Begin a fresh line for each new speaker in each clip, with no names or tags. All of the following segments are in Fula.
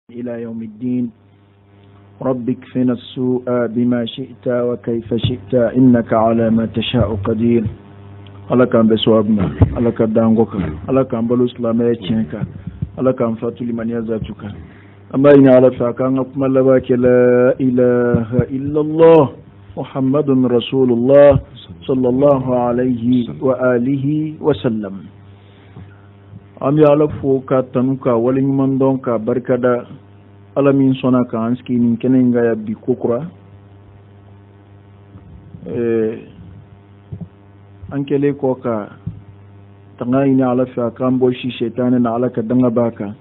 إلى يوم الدين رب اكفنا السوء بما شئت وكيف شئت إنك على ما تشاء قدير ala kan be swabna ala ka dangoka ala kan balu islamai cinka ala kan fatuli man yazatuka amma ina ala fa kan kuma laba ke la ilaha illa allah muhammadun rasulullah sallallahu alaihi wa alihi wa sallam am ya ala fo ka tanuka walin man don ka barkada alamin sona ka anski nin kenen ga yabbi kokura an kele ko ka tangayi ni ala fa kan bo shi shaytanin ala ka danga baka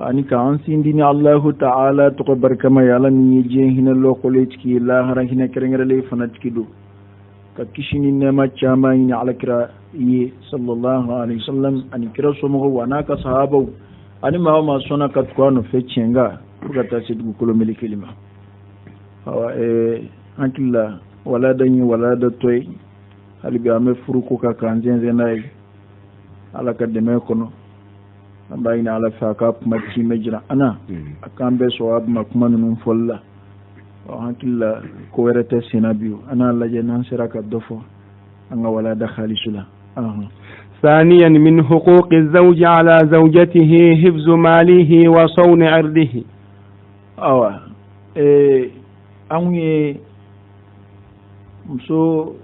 ani ka an sindi ni allah ta'ala to barka ma yala ni je hina lokole tiki la hara hina kerengere le fana tiki do ka kishini ne ma chama ni ala kira yi sallallahu alaihi wasallam ani kira so mo wana ka sahaba ani ma sona ka kwano fe chenga kuga ta sidu ko meli kelima hawa ankilla wala danyi wala da toy halibi ame furu ko ka kanjenze nay ala ka deme kono amba ina ala fa ka kuma ti mejra ana akambe so abma kuma nun folla o hankilla ko werete sinabiu ana la je nan siraka dofo anga wala da khalisula
ثانيا من حقوق الزوج على زوجته حفظ ماله وصون عرضه
أمي مso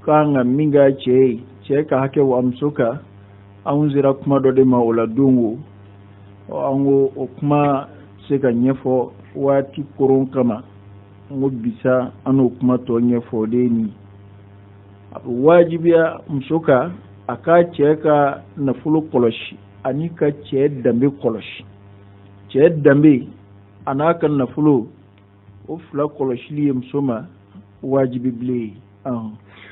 kanga minga che ka hake wa msoka aunzira kuma dode maula dungu ango okuma seka nyefo wati kurun kama ngo bisa ano kuma to nyefo deni wajibiya msoka aka ce ka na fulu koloshi ani ka ce dambe koloshi ce dambe ana kan na fulu o fula koloshi li msoma wajibi ble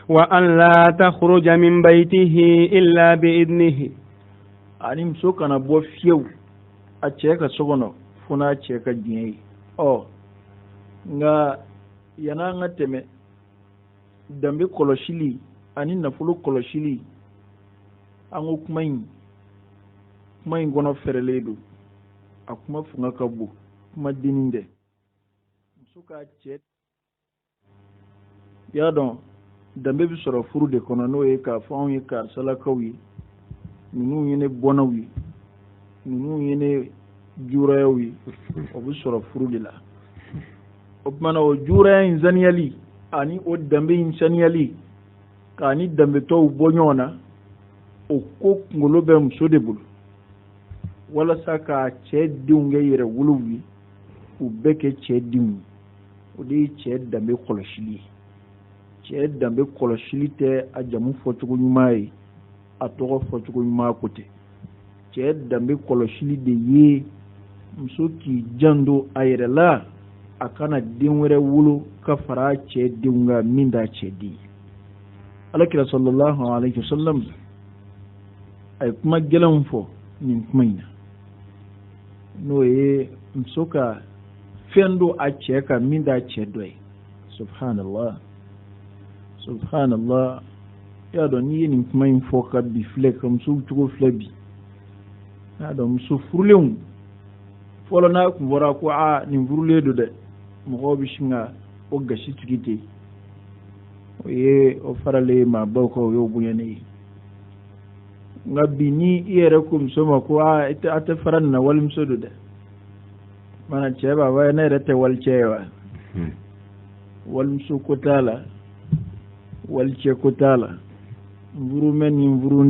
wa an la takhruj min baytihi illa bi idnihi
ani msoka na bo fiew a ce ka sogono funa ce ka dinyi nga yana nga teme dambe koloshi li ani na fulu koloshi li ango kumain gono fereledo akuma funga kabu kuma dininde suka chet ya don dambe bi soro furu de kono no e ka fa on ka sala kawi nunu yene bonawi nunu yene jurawi o bi soro furu de la o mana o jura in zaniali ani o dambe in zaniali ka ni dambe to bonyona o ko ngolo be muso de bulu wala saka ce dinga yere wuluwi u beke ce din o de ce dambe koloshili te a jamu fotugo nyumai a togo fotugo nyuma kote ce dambe koloshili de ye muso ki jando ayere la akana dinwere wulu ka fara ce dinga minda ce di alakira sallallahu alaihi wasallam ay kuma gelan fo nin kuma ina no ye msoka fendo a cheka minda chedwe subhanallah ya don yi nin kuma in fo ka bi flek mso tugo flebi ya don mso furleun folo na ku bora ko nin furle do de mo bi shinga o gashi tukite o ye o farale ma bako yo bunyane nga bini iyere kum soma ko ita ata faran na wal msodo da mana ce ba wai na rata wal cewa wal msu kotala wal ce kotala mburu men mburu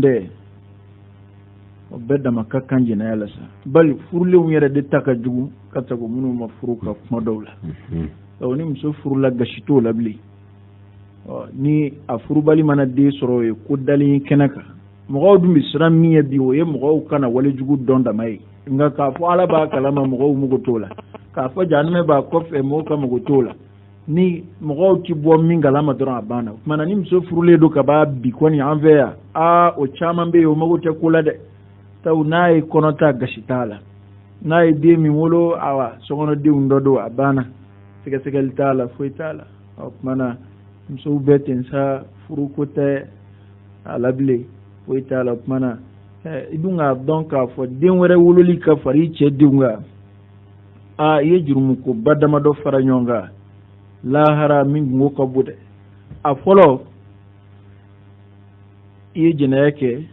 o bedda makkan jina yala sa bal furle mu yere de taka jugu kata ko munu ma furuka kuma dawla to ni mso furula gashito labli ni a furubali mana de soro e ko dali kenaka mɔgɔw dun bɛ siran min ye bi o ye mɔgɔw kana walejugu dɔn dama ye nka k'a fɔ ala b'a kalama mɔgɔw mugu t'o la k'a fɔ jahanama b'a kɔfɛ mɔgɔw ka mugu t'o la ni mɔgɔw ti bɔ min kalama dɔrɔn a banna o kumana ni muso furulen don ka b'a bi kɔni an fɛ yan o caman bɛ yen o mago tɛ ko la dɛ sabu n'a ye kɔnɔ ta gasi t'a la n'a ye den min wolo sokɔnɔdenw dɔ don a banna sɛgɛsɛgɛli t'a la foyi t'a la o kumana musow bɛɛ ten sa furuko tɛ a la bilen foyi t'a la kumana idun ka dɔn k'a fɔ den wɛrɛ wololi ka fari cɛ denw kan a ye jurumu ko badama do fara ɲɔgɔn lahara min gungo ka bon dɛ a fɔlɔ i ye jɛnɛya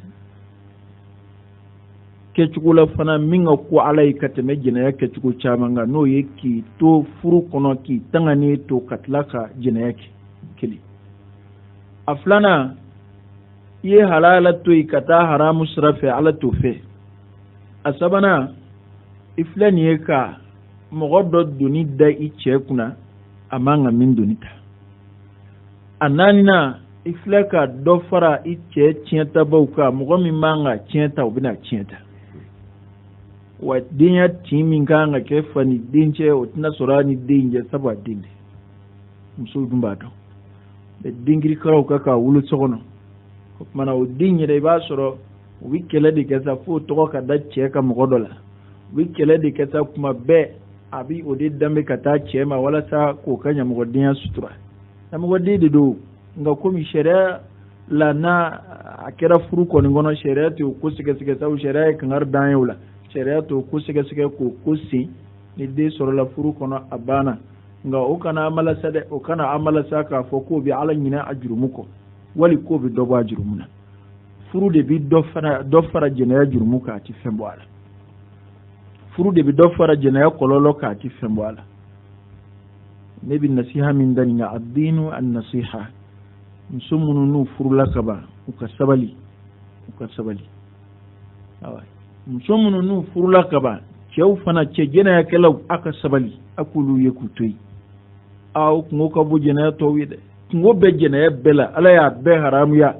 kɛcogo la fana min ka ko ala ye ka tɛmɛ jɛnɛya kɛcogo caman kan n'o ye k'i to furu kɔnɔ k'i tangani to ka tila ka jɛnɛya kɛ kelen a filanan i ye halala to yen ka taa haramu sira fɛ ala t'o fɛ a sabanan i filɛ nin ye ka mɔgɔ dɔ doni da i cɛ kunna a man ka min doni ta a naaninan i filɛ ka dɔ fara i cɛ tiɲɛtabaw kan mɔgɔ min man ka tiɲɛ ta o bɛna tiɲɛ ta wa denya tin min kan ka kɛ fa ni dencɛ o tɛna sɔrɔ a ni den cɛ sabu a den de musow dun b'a dɔn mɛ denkirikaraw ka k'a wolo so kɔnɔ o tumana o den yɛrɛ i b'a sɔrɔ u bɛ kɛlɛ de kɛ sa fo tɔgɔ ka da cɛ ka mɔgɔ dɔ la u bɛ kɛlɛ de kɛ sa kuma bɛɛ a bɛ o de danbe ka taa cɛ ma walasa k'o ka ɲɛmɔgɔdenya sutura ɲɛmɔgɔden de don nka komi sariya la n'a a kɛra furu kɔni kɔnɔ sariya t'o ko sɛgɛsɛgɛ sabu sariya ye kankari d'an ye o la sariya t'o ko sɛgɛsɛgɛ k'o ko sen ni den sɔrɔla furu kɔnɔ a banna nka o kana amalasa dɛ o kana amalasa k'a fɔ k'o bɛ ala ɲinɛ a jurumu kɔ wali k'o bɛ dɔ bɔ a jurumu na furu de bɛ dɔ fara jɛnɛya jurumu kan a tɛ fɛn bɔ a la furu de bɛ dɔ fara jɛnɛya kɔlɔlɔ kan a tɛ fɛn bɔ a la ne bɛ nasiha min da nin kan adiinu an nasiha muso minnu n'u furula ka ban u ka sabali muso minnu n'u furula ka ban cɛw fana cɛ jɛnɛyakɛlaw a ka sabali a k'olu ye k'u to yen o kungo ka bon jɛnɛya tɔw ye dɛ kungo bɛ jɛnɛya bɛɛ la ala y'a bɛɛ haramuya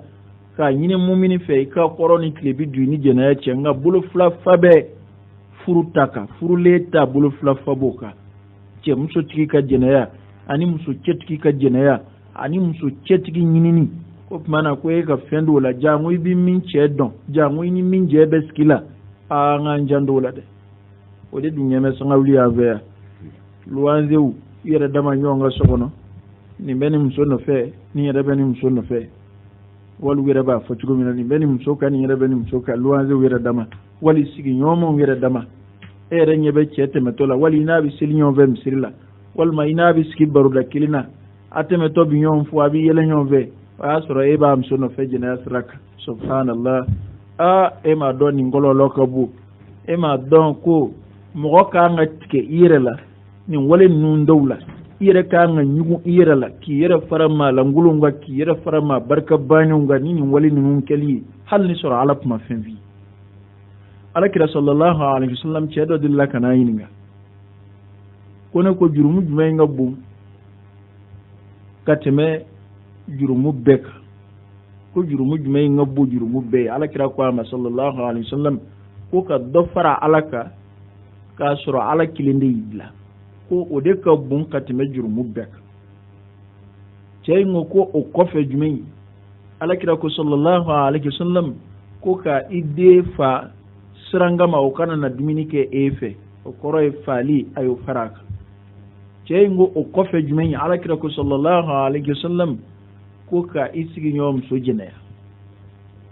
k'a ɲini mumini fɛ i ka kɔrɔ ni tile bi duuru ni jɛnɛya cɛ nka bolo fila fa bɛɛ furu ta kan furulen ta bolo fila fa b'o kan cɛ musotigi ka jɛnɛya ani muso cɛtigi ka jɛnɛya ani muso cɛtigi ɲinini o tuma na ko e ka fɛn dɔw la jango i bɛ min cɛ dɔn jango i ni min jɛ bɛ sigi la an k'an jan dɔw la dɛ o de dun ɲɛmɛ sanga wuli yan fɛ yan luwanzew i yɛrɛ dama ɲɔgɔn ka so kɔnɔ nin bɛ nin muso nɔfɛ nin yɛrɛ bɛ nin muso nɔfɛ wali u yɛrɛ b'a fɔ cogo min na nin bɛ nin muso kan nin yɛrɛ bɛ nin muso kan luwanzew yɛrɛ dama wali sigiɲɔgɔnmaw yɛrɛ dama e yɛrɛ ɲɛ bɛ cɛ tɛmɛtɔ la wali i n'a bɛ seli ɲɔgɔn fɛ misiri la walima i n'a bɛ sigi baroda kelen na a tɛmɛtɔ bɛ ɲɔgɔn fɔ a bɛ yɛlɛ ɲɔgɔn fɛ o y'a sɔrɔ e b'a muso nɔfɛ jɛnɛya sira kan subhanallah e m'a dɔn nin kɔlɔlɔ ka bon e m'a dɔn ko mɔgɔ kan ka tigɛ i yɛrɛ la nin wale ninnu dɔw la i yɛrɛ kan ka ɲugun i yɛrɛ la k'i yɛrɛ fara maa lankolonw kan k'i yɛrɛ fara maa barika baɲɛw kan ni nin wale ninnu kɛli ye hali ni sɔrɔ ala kuma fɛn f'i ye alakira sallallahu alaihi wasallam cɛ dɔ delila ka n'a ɲininka ko ne ko jurumu jumɛn ka bon ka tɛmɛ jurumu bɛɛ kan ko jurumu jumɛn ka bon jurumu bɛɛ ye alakira ko a ma sallallahu alaihi wasallam ko ka dɔ fara ala kan k'a sɔrɔ ala kelen de y'i bila ko o de ka bon ka tɛmɛ jurumu bɛɛ kan cɛ in ko o kɔfɛ jumɛn ye alakira ko sallallahu alaihi wasallam ko ka i den fa sirangama o kana na dumuni kɛ e fɛ o kɔrɔ ye faali a y'o fara a kan cɛ in ko o kɔfɛ jumɛn ye alakira ko sallallahu alaihi wasallam ko ka i sigiɲɔgɔn muso jɛnɛya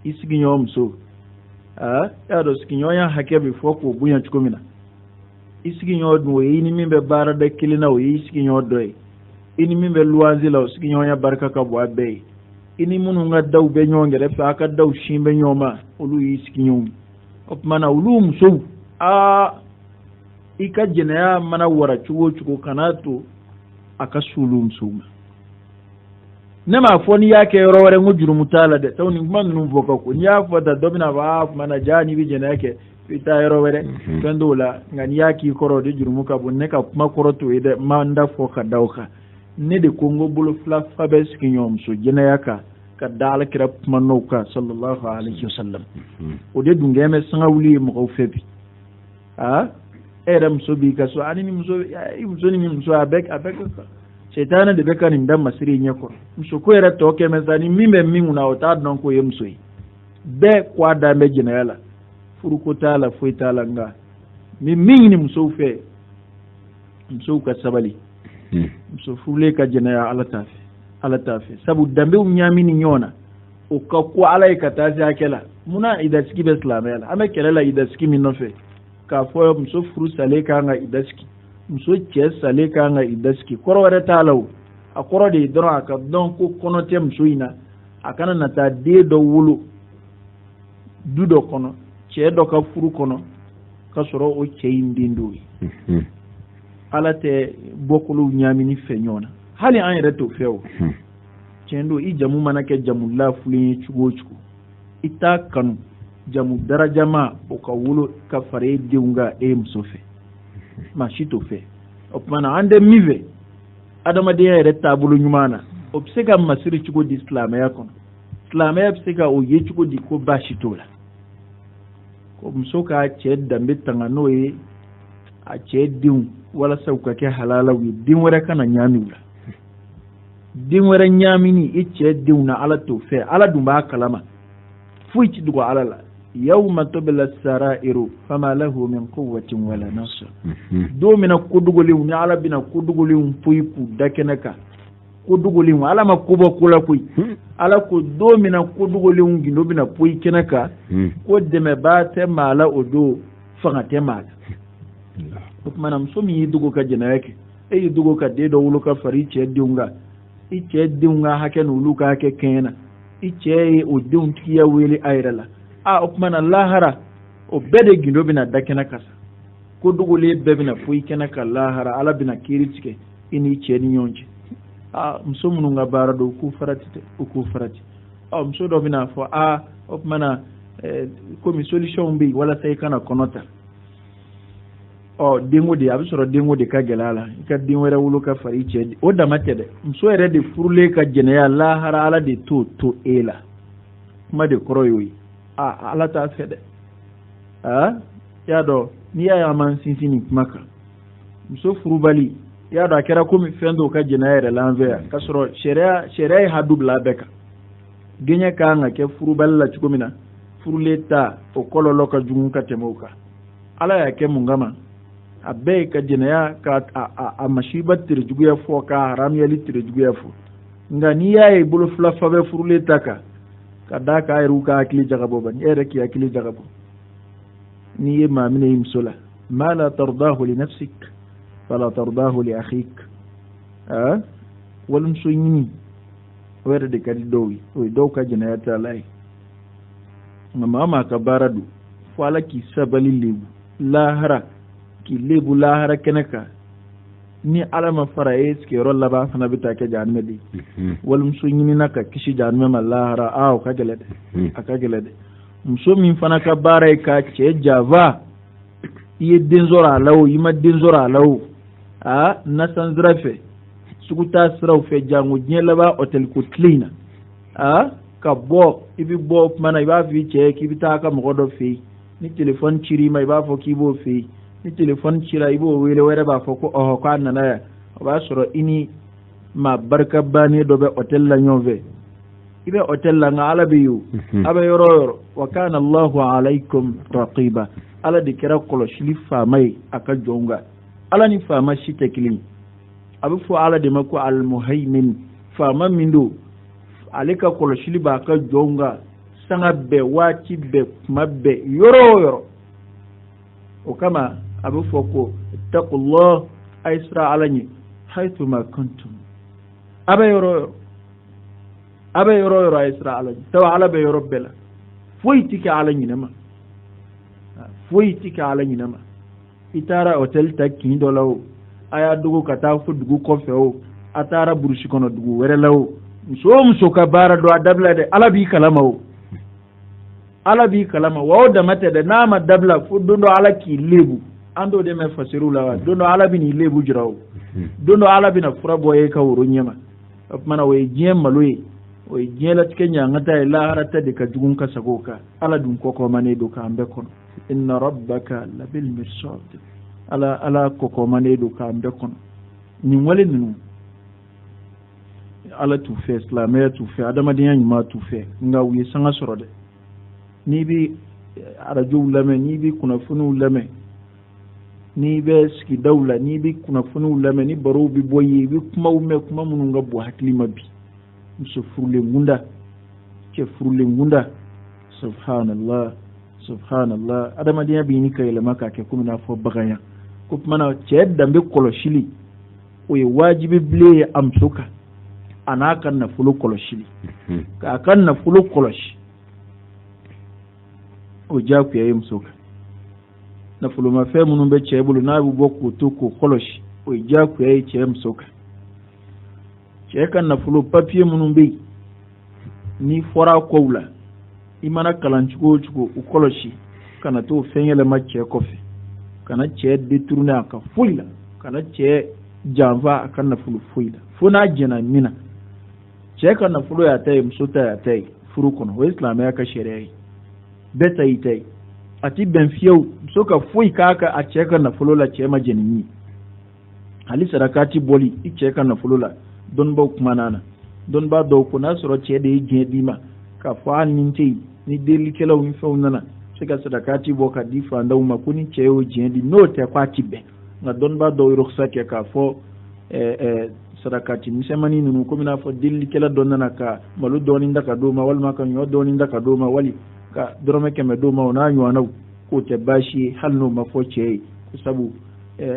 i sigiɲɔgɔn muso y'a dɔn sigiɲɔgɔnya hakɛ bɛ fɔ k'o bonya cogo min na i sigiɲɔgɔn dun o ye i ni min bɛ baarada kelen na o ye i sigiɲɔgɔn dɔ ye i ni min bɛ luwanze la o sigiɲɔgɔnya barika ka bon a bɛɛ ye i ni minnu ka daw bɛ ɲɔgɔn kɛrɛfɛ a ka daw sin bɛ ɲɔgɔn ma olu y'i sigiɲɔgɔnw o tuma na olu musow i ka jɛnɛya mana wara cogo o cogo kan'a to a ka se olu musow ma ne m'a fɔ n'i y'a kɛ yɔrɔ wɛrɛ n ko jurumu t'a la dɛ sabu nin kuma ninnu fɔ ka ko n'i y'a fɔ ta dɔ bɛna fɔ tuma na jaa n'i bɛ jɛnɛya kɛ i taa yɔrɔ wɛrɛ fɛn dɔw la nka n'i y'a k'i kɔrɔ o de jurumu ka bon ne ka kuma kɔrɔ t'o ye dɛ n ma n da fɔ ka da o kan ne de ko n ko bolo fila fa bɛ sigiɲɔgɔn muso jɛnɛya kan ka da alakira kuma n'o kan sallallahu alaihi wasallam o de dun kɛn bɛ sanga wuli ye mɔgɔw fɛ bi e yɛrɛ muso b'i ka so ani ni muso ni muso a bɛɛ ka sɛtanɛ de bɛ ka nin da masiri ɲɛ kɔrɔ muso ko yɛrɛ tɔ kɛmɛ sa ni min bɛ min kunna o t'a dɔn k'o ye muso ye bɛɛ ko a dan bɛ jɛnɛya la furuko t'a la foyi t'a la nka min ɲini musow fɛ musow ka sabali muso furulen ka jɛnɛya ala t'a fɛ sabu danbew ɲaami ni ɲɔgɔn na o ka ko ala ye ka taa se hakɛ la munna idasigi bɛ silamɛya la an bɛ kɛlɛ la idasigi min nɔfɛ k'a fɔ muso furu salen kan ka idasigi muso cɛ sale kan ka idda sigi kɔrɔ wɛrɛ t'a la o a kɔrɔ de ye dɔrɔn a ka dɔn ko kɔnɔ tɛ muso in na a kana na taa den dɔ wolo du dɔ kɔnɔ cɛ dɔ ka furu kɔnɔ ka sɔrɔ o cɛ in den dɔw ye ala tɛ bɔkolow ɲaamini fɛ ɲɔgɔn na hali an yɛrɛ t'o fɛ o tiɲɛ don i jamu mana kɛ jamu lafulen ye cogo o cogo i t'a kanu jamu darajama o ka wolo ka fara e denw kan e muso fɛ maa si t'o fɛ o tuma na an tɛ min fɛ adamadenya yɛrɛ taabolo ɲuman na o bɛ se ka masiri cogo di silamɛya kɔnɔ silamɛya bɛ se ka o ye cogo di ko baasi t'o la ko muso k'a cɛ danbe tanga n'o ye a cɛ denw walasa u ka kɛ halalaw ye den wɛrɛ kana ɲaami u la den wɛrɛ ɲaamini i cɛ denw na ala t'o fɛ ala dun b'a kalama foyi ti dogo ala la yawma tubla sarairu fama lahu min quwwatin wala nasr don mina kodogolenw ni ala bina kodogolenw foyi k'u da kɛnɛ kan kodogolenw ala ma kobɔ ko la koyi ala ko don mina kodogolenw gindo bina foyi kɛnɛ kan ko dɛmɛbaa tɛ maa la o don fanga tɛ maa la o tuma na muso min y'i dogo ka jɛnɛya kɛ e y'i dogo ka den dɔ wolo ka fara i cɛ denw kan i cɛ denw ka hakɛ n'olu ka hakɛ kɛɲɛ na i cɛ ye o denw tigiya wele a yɛrɛ la o tuma na lahara o bɛɛ de gindo bɛna da kɛnɛ kan sa ko dogolen bɛɛ bɛna foyi kɛnɛ kan lahara ala bɛna kiiri tigɛ i n'i cɛ ni ɲɔgɔn cɛ muso minnu ka baara don u k'u farati dɛ u k'u farati muso dɔ bɛna fɔ o tuma na komi solution bɛ yen walasa i kana kɔnɔ ta denko de a bɛ sɔrɔ denko de ka gɛlɛ a la i ka den wɛrɛ wolo ka fara i cɛ o dama tɛ dɛ muso yɛrɛ de furulen ka jɛnɛya lahara ala de t'o to e la kuma de kɔrɔ y'o ye ala t'a fɛ dɛ y'a dɔn n'i y'a ye an m'an sinsin nin kuma kan muso furubali y'a dɔn a kɛra komi fɛn dɔw ka jɛnɛya yɛrɛ la an fɛ yan k'a sɔrɔ sariya ye hadu bila a bɛɛ kan denkɛ kan ka kɛ furubali la cogo min na furulen ta o kɔlɔlɔ ka jugu ka tɛmɛ o kan ala y'a kɛ mun kama a bɛɛ ye ka jɛnɛya ka a masiba tere juguya fɔ ka haramuyali tere juguya fɔ nka n'i y'a ye bolo fila fa bɛ furulen ta kan ka da k'a yɛrɛ ka hakili jagabɔ ba ni e yɛrɛ k'i hakili jagabɔ n'i ye maa minɛ i muso la ma la tardahu li nafsik fala tardahu li akhik walimuso ɲini o yɛrɛ de ka di dɔw ye o ye dɔw ka jɛnɛya tɛ ala ye nka maa maa ka baara don fo ala k'i sabali lebu lahara k'i lebu lahara kɛnɛ kan ni ala ma fara e sigiyɔrɔ laban fana bɛ taa kɛ jahanama de walimuso ɲinina ka kisi jahanama ma lahara o ka gɛlɛ dɛ a ka gɛlɛ dɛ muso min fana ka baara ye ka cɛ janfa i ye den sɔrɔ a la o i ma den sɔrɔ a la o nasansira fɛ sugu taa siraw fɛ jango diɲɛ laban hôtel ko tile in na ka bɔ i bɛ bɔ o tuma na i b'a fɔ i cɛ k'i bɛ taa a ka mɔgɔ dɔ fɛ yen ni telefɔni cir'i ma i b'a fɔ k'i b'o fɛ yen ni telefɔni cira i b'o wele wɛrɛ b'a fɔ ko k'a nana yan o b'a sɔrɔ i ni maa barika bannen dɔ bɛ hôtel la ɲɔgɔn fɛ i bɛ hôtel la nka ala bɛ yen o a bɛ yɔrɔ o yɔrɔ wa kana Allahu alaykum raqiba ala de kɛra kɔlɔsili faama ye a ka jɔnw kan ala ni faama si tɛ kelen ye a bɛ fɔ ala de ma ko al-muhaymin faama min don ale ka kɔlɔsili b'a ka jɔnw kan sanga bɛɛ waati bɛɛ kuma bɛɛ yɔrɔ o yɔrɔ o kama a bɛ fɔ ko ittaqullah a ye sira ala ɲɛ haythuma kuntum a bɛ yɔrɔ o yɔrɔ a ye sira ala ɲɛ tawa ala bɛ yɔrɔ bɛɛ la foyi ti kɛ ala ɲinɛ ma i taara hôtel ta kin dɔ la o a y'a dogo ka taa fo dugu kɔfɛ o a taara burusi kɔnɔ dugu wɛrɛ la o muso o muso ka baara dɔn a dabila dɛ ala b'i kalama o wa o dama tɛ dɛ n'a ma dabila fo don dɔ ala k'i lebu an t'o de mɛn fasiriw la wa don dɔ ala bɛ n'i lebu jira o don dɔ ala bɛna fura bɔ e ka woro ɲɛma o tuma na o ye diɲɛ malo ye o ye diɲɛ latigɛ ɲaŋata ye lahara ta de ka jugu ka sago o kan ala dun kɔkɔmanen don k'an bɛɛ kɔnɔ inna rabbaka labil mirsad ala kɔkɔmanen don k'an bɛɛ kɔnɔ nin wale ninnu ala t'u fɛ silamɛya t'u fɛ adamadenya ɲuman t'u fɛ nka u ye sanga sɔrɔ dɛ n'i bɛ arajow lamɛn n'i bɛ kunnafoniw lamɛn n'i bɛ sigidaw la n'i bɛ kunnafoniw lamɛn ni barow bɛ bɔ yen i bɛ kumaw mɛn kuma minnu ka bon hakili ma bi muso furulen kunda cɛ furulen kunda subhanallah adamadenya bɛ ɲini ka yɛlɛma k'a kɛ komi n'a fɔ baganya ko mana cɛ danbe kɔlɔsili o ye wajibi bilen ye a muso kan a n'a ka nafolo kɔlɔsili k'a ka nafolo kɔlɔsi o diyagoya ye muso kan nafolomafɛn minnu bɛ cɛ bolo n'a bɛ bɔ k'o to k'o kɔlɔsi o ye diyagoya ye cɛ muso kan cɛ ka nafolo papiye minnu bɛ yen n'i fɔra a kɔw la i mana kalan cogo o cogo o kɔlɔsi kana t'o fɛn yɛlɛma cɛ kɔfɛ kana cɛ détourner a ka foyi la kana cɛ janfa a ka nafolo foyi la fo n'a jɛna min na cɛ ka nafolo y'a ta ye muso ta y'a ta ye furu kɔnɔ o ye silamɛya ka sariya ye bɛɛ ta y'i ta ye a ti bɛn fiyewu muso ka foyi k'a ka a cɛ ka nafolo la cɛ ma jɛni min ye hali sarakati bɔli i cɛ ka nafolo la dɔnnibaw kumana na dɔnnibaa dɔw ko n'a sɔrɔ cɛ de ye diɲɛ d'i ma k'a fɔ hali ni tɛ yen ni delikɛlaw ni fɛnw nana se ka sarakati bɔ ka di fandaw ma ko ni cɛ y'o diɲɛ di n'o tɛ k'a ti bɛn nka dɔnnibaa dɔw rɔkisa kɛ k'a fɔ sarakati misɛnmanin ninnu komi n'a fɔ delikɛla dɔ nana ka malo dɔɔni da ka d'o ma walima ka ɲɔ dɔɔni da ka d'o ma wali ka dɔrɔmɛ 100 d'o ma o n'a ɲɔgɔnnaw k'o tɛ baasi ye hali n'o ma fɔ cɛ ye ko sabu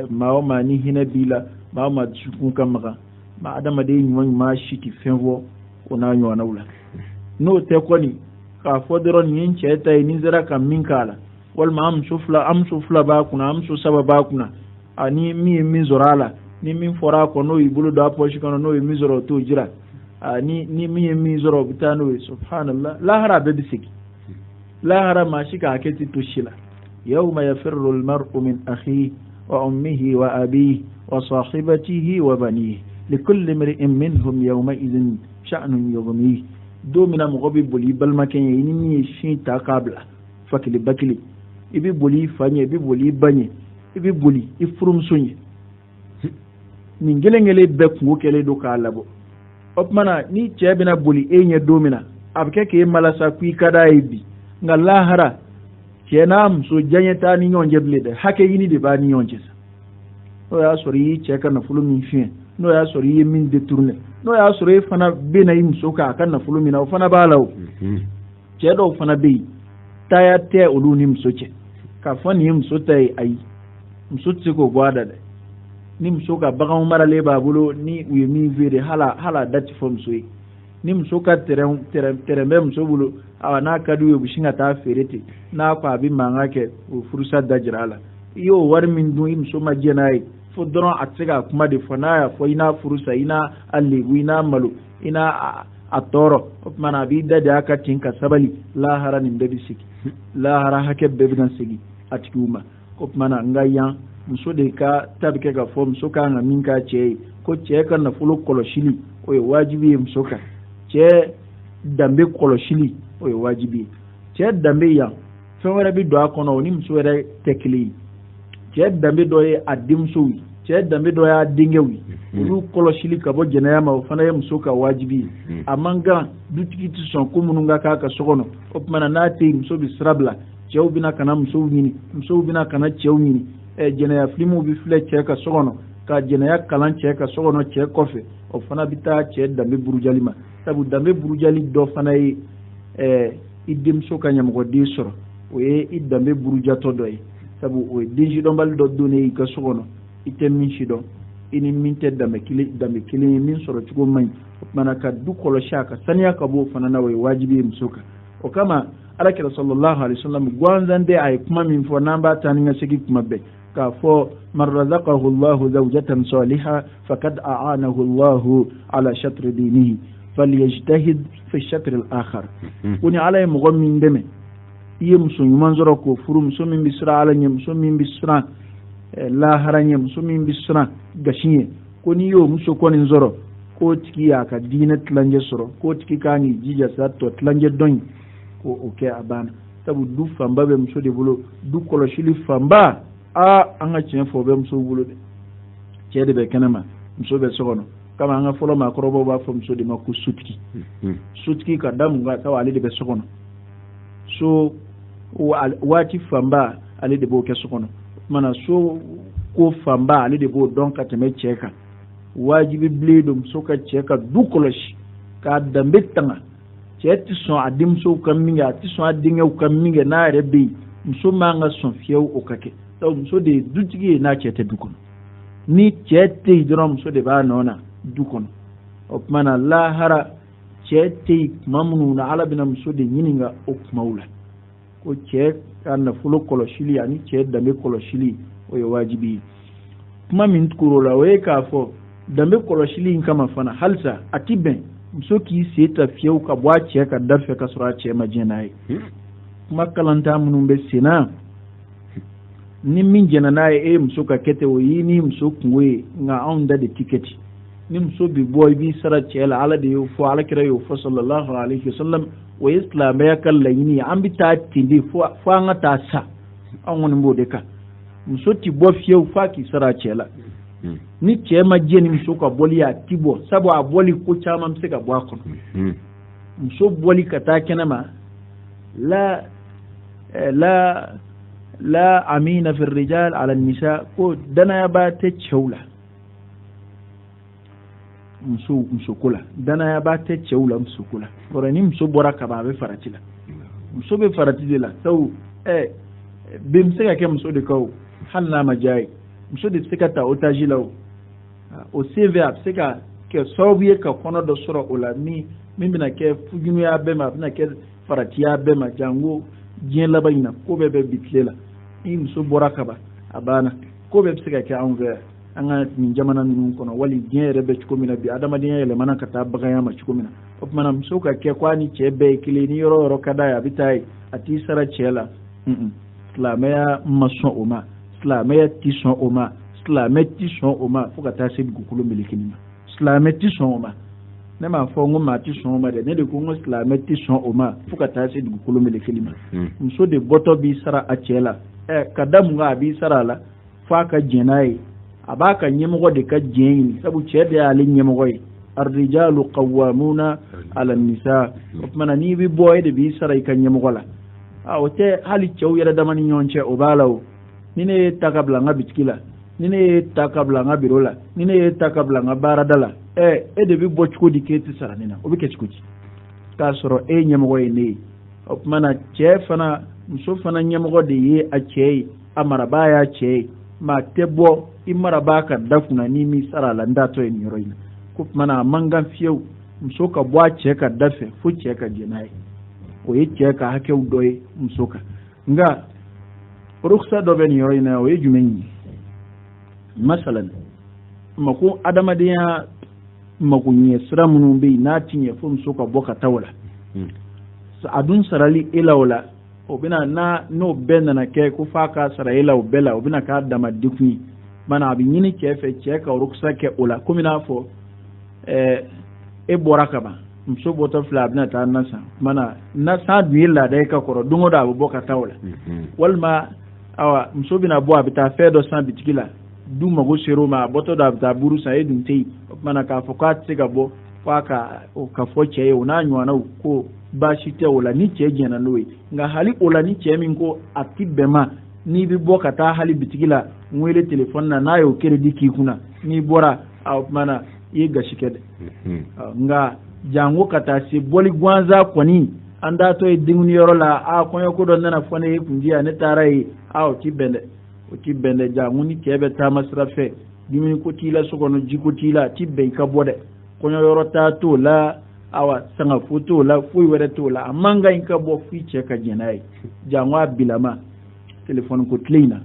maa o maa ni hinɛ b'i la maa o maa dusukun ka magan maa adamaden ɲuman ɲuman si ti fɛn fɔ o n'a ɲɔgɔnnaw la n'o tɛ kɔni k'a fɔ dɔrɔn nin ye n cɛ ta ye ni sera ka min k'a la walima an muso fila b'a kunna an muso 3 b'a kunna ani min ye min sɔrɔ a la ni min fɔra a kɔ n'o y'i bolo don a pɔsi kɔnɔ n'o ye min sɔrɔ o t'o jira ni min ye min sɔrɔ o bɛ taa n'o ye subhanallah lahara bɛɛ bɛ segin lahara maa si ka hakɛ tɛ to si la yawma yafirru al-mar'u min akhihi wa ummihi wa abihi wa sahibatihi wa banihi likulli imri'in minhum yawma idhin sha'nun yughnihi don min na mɔgɔ bɛ boli i balimakɛ ye i ni min ye sin ta k'a bila fakili bakili i bɛ boli i fa ɲɛ i bɛ boli i ba ɲɛ i bɛ boli i furumuso ɲɛ nin kelen kelen bɛɛ kungo kɛlen don k'a labɔ o tuma na ni cɛ bɛna boli e ɲɛ don min na a bɛ kɛ k'e malasa ko i ka d'a ye bi nka lahara cɛ n'a muso diyaɲɛ t'a ni ɲɔgɔn cɛ bilen dɛ hakɛ ɲini de b'a ni ɲɔgɔn cɛ sa n'o y'a sɔrɔ i y'i cɛ ka nafolo min fiɲɛ n'o y'a sɔrɔ i ye min détourné n'o y'a sɔrɔ e fana bɛ na i muso kan a ka nafolo min na o fana b'a la o cɛ dɔw fana bɛ yen taaya tɛ olu ni muso cɛ k'a fɔ nin ye muso ta ye ayi muso tɛ se k'o bɔ a da dɛ ni muso ka baganw maralen b'a bolo ni u ye min feere hala da tɛ fɔ muso ye ni muso ka terrain bɛ muso bolo n'a ka d'u ye u bɛ sin ka taa feere ten n'a ko a bɛ mankan kɛ o furusa da jira a la i y'o wari min dun i muso ma jɛ n'a ye fo dɔrɔn a tɛ se ka kuma de fɔ n'a y'a fɔ i n'a furusa i n'a a lebu i n'a malo i n'a a tɔɔrɔ o tuma na a b'i da de a ka tin ka sabali lahara nin bɛɛ bɛ sigi lahara hakɛ bɛɛ bɛ na segin a tigiw ma o tuma na n ka yan muso de ka ta bɛ kɛ ka fɔ muso kan ka min k'a cɛ ye ko cɛ ka nafolo kɔlɔsili o ye wajibi ye muso kan cɛ danbe kɔlɔsili o ye wajibi ye cɛ danbe yan fɛn wɛrɛ bɛ don a kɔnɔ o ni muso yɛrɛ tɛ kelen ye cɛ danbe dɔ ye a denmusow ye cɛ danbe dɔ y'a denkɛw ye olu kɔlɔsili ka bɔ jɛnɛya ma o fana ye muso ka wajibi ye a man kan dutigi tɛ sɔn ko minnu ka k'a ka so kɔnɔ o tuma na n'a tɛ yen muso bɛ sira bila cɛw bɛna ka na musow ɲini musow bɛna ka na cɛw ɲini jɛnɛya filimuw bɛ filɛ cɛ ka so kɔnɔ ka jɛnɛya kalan cɛ ka so kɔnɔ cɛ kɔfɛ o fana bɛ taa cɛ danbe burujali ma sabu danbe burujali dɔ fana ye i denmuso ka ɲɛmɔgɔden sɔrɔ o ye i danbe burujatɔ dɔ ye sabu o ye den sidɔnbali dɔ donnen i ka so kɔnɔ i tɛ min sidɔn i ni min tɛ danbe kelen ye min sɔrɔ cogo man ɲi o tumana ka du kɔlɔsi a ka saniya ka bɔ o fana na o ye wajibi ye muso kan o kama alakira sallallahu alaihi wasallam gansan tɛ a ye kuma min fɔ n'an b'a taa ni ka segin kuma bɛɛ k'a fɔ man razaqahu Allahu zawjatan saliha faqad a'anahu Allahu ala shatri dinihi falyajtahid fi shatr al-akhar ko ni ala ye mɔgɔ min dɛmɛ i ye muso ɲuman sɔrɔ k'o furu muso min bɛ siran ala ɲɛ muso min bɛ siran lahara ɲɛ muso min bɛ siran gasi ɲɛ ko n'i y'o muso kɔni sɔrɔ k'o tigi y'a ka diinɛ tilancɛ sɔrɔ k'o tigi kan k'i jija sa tɔ tilancɛ dɔn in k'o kɛ a banna sabu du fanba bɛ muso de bolo du kɔlɔsili fanba an ka tiɲɛ fɔ o bɛ muso bolo dɛ cɛ de bɛ kɛnɛma muso bɛ so kɔnɔ kama an ka fɔlɔ maakɔrɔbaw b'a fɔ muso de ma ko sotigi sotigi ka da mun kan sabu ale de bɛ so kɔnɔ so waati fanba ale de b'o kɛ so kɔnɔ mana so ko fanba ale de b'o dɔn ka tɛmɛ cɛ kan wajibi bilen don muso ka cɛ ka du kɔlɔsi k'a danbe tanga cɛ tɛ sɔn a denmusow ka min kɛ a tɛ sɔn a denkɛw ka min kɛ n'a yɛrɛ bɛ yen muso man ka sɔn fiyewu o ka kɛ sabu muso de dutigi ye n'a cɛ tɛ du kɔnɔ ni cɛ tɛ yen dɔrɔn muso de b'a nɔ na du kɔnɔ o tuma na lahara cɛ tɛ yen tuma minnu na ala bɛna muso de ɲininka o kumaw la ko cɛ ka nafolo kɔlɔsili ani cɛ danbe kɔlɔsili o ye wajibi ye kuma min tugura o la o ye k'a fɔ danbe kɔlɔsili in kama fana halisa a ti bɛn muso k'i sen ta fiyewu ka bɔ a cɛ ka da fɛ ka sɔrɔ a cɛ ma diɲɛ n'a ye kuma kalanta minnu bɛ sen na ni min jɛna n'a ye e muso ka kɛ ten o y'i ni muso kungo ye nka anw da de ti kɛ ten ni muso bi bɔ i b'i sara cɛ la ala de y'o fɔ alakira y'o fɔ sallallahu alaihi wasallam o ye silamɛya ka laɲini ye an bɛ taa ten de fo an ka taa sa anw kɔni b'o de kan muso ti bɔ fiyewu f'a k'i sara a cɛ la ni cɛ ma jɛ ni muso ka bɔli a ti bɔ sabu a bɔli ko caman bɛ se ka bɔ a kɔnɔ muso bɔli ka taa kɛnɛma la amina fi rijal ala nisa ko danayaba tɛ cɛw la muso ko la danayaba tɛ cɛw la muso ko la kɔrɔ ni muso bɔra kaba a bɛ farati la muso bɛ farati de la sabu bɛɛ bɛ se ka kɛ muso de ka o hali n'a ma diya ye muso de bɛ se ka ta otaji la o CV a bɛ se ka kɛ sababu ye ka kɔnɔ dɔ sɔrɔ o la min bɛna kɛ fujunuya bɛɛ ma a bɛna kɛ faratiya bɛɛ ma jango diɲɛ laban in na ko bɛɛ bɛ bi tile la ni muso bɔra kaba a banna ko bɛɛ bɛ se ka kɛ anw fɛ an ka nin jamana ninnu kɔnɔ wali diɲɛ yɛrɛ bɛ cogo min na bi adamadenya yɛlɛmana ka taa baganya ma cogo min na o tumana muso ka kɛ ko a ni cɛ bɛɛ ye kelen ni yɔrɔ yɔrɔ ka d'a ye a bɛ taa ye a t'i sara cɛ la silamɛya ma sɔn o ma silamɛya ti sɔn o ma silamɛ ti sɔn o ma fo ka taa se dugukolo melekini ma silamɛ ti sɔn o ma ne m'a fɔ n ko maa ti sɔn o ma dɛ ne de ko n ko silamɛ ti sɔn o ma fo ka taa se dugukolo melekini ma muso de bɔtɔ b'i sara a cɛ la ka da mun kan a b'i sara a la fo a ka jɛn n'a ye a b'a ka ɲɛmɔgɔ de ka jɛn ɲini sabu cɛ de y'ale ɲɛmɔgɔ ye arrijalu qawwamuna ala nisa o tumana n'i bɛ bɔ e de b'i sara i ka ɲɛmɔgɔ la o tɛ hali cɛw yɛrɛ dama ni ɲɔgɔn cɛ o b'a la o ni ne ye ta ka bila n ka bitigi la ni ne ye ta ka bila n ka biro la ni ne ye ta ka bila n ka baarada la e de bɛ bɔ cogo di k'e tɛ sara ne na o bɛ kɛ cogo di k'a sɔrɔ e ɲɛmɔgɔ ye ne ye o tumana cɛ fana muso fana ɲɛmɔgɔ de ye a cɛ ye a marabaa y'a cɛ ye maa tɛ bɔ i marabaa ka da kunna n'i m'i sara a la n t'a tɔ ye nin yɔrɔ in na ko tumana a man kan fiyewu muso ka bɔ a cɛ ka da fɛ fo cɛ ka jɛn n'a ye o ye cɛ ka hakɛw dɔ ye muso kan nka ruksa dɔ bɛ nin yɔrɔ in na o ye jumɛn ye masalan mako adamadenya makoɲɛ sira minnu bɛ yen n'a ti ɲɛ fo muso ka bɔ ka taa o la a dun sarali e la o la o bɛna n'o bɛɛ nana kɛ ko f'a ka sara e la o bɛɛ la o bɛna k'a dama dekun ye mana a bɛ ɲini cɛ fɛ cɛ ka ruksa kɛ o la komi n'a fɔ e bɔra ka ban muso bɔtɔ filɛ a bɛna taa na san mana na san dun ye laada ye ka kɔrɔ don o don a bɛ bɔ ka taa o la walima muso bɛna bɔ a bɛ taa fɛn dɔ san bitigi la du mago ser'o ma a bɔtɔ don a bɛ taa buru san e dun tɛ yen o tumana k'a fɔ k'a tɛ se ka bɔ f'a ka fɔ cɛ ye o n'a ɲɔgɔnnaw ko baasi tɛ o la ni cɛ jɛnna n'o ye nka hali o la ni cɛ min ko a ti bɛn ma n'i bɛ bɔ ka taa hali bitigi la n wele telefɔni na n'a y'o crédit k'i kunna n'i bɔra o tumana i ye gasi kɛ dɛ nka jango ka taa se bɔli gansan kɔni an t'atɔ ye denkunyɔrɔ la kɔɲɔko dɔ nana fɔ ne ye kun di yan ne taara ye o ti bɛn dɛ o ti bɛn dɛ jango ni cɛ bɛ taama sira fɛ dumuni ko t'i la so kɔnɔ ji ko t'i la a ti bɛn i ka bɔ dɛ kɔɲɔyɔrɔ taa t'o la sangafo t'o la foyi wɛrɛ t'o la a man kan i ka bɔ f'i cɛ ka jɛn n'a ye jango a bilama telefɔni ko tile in na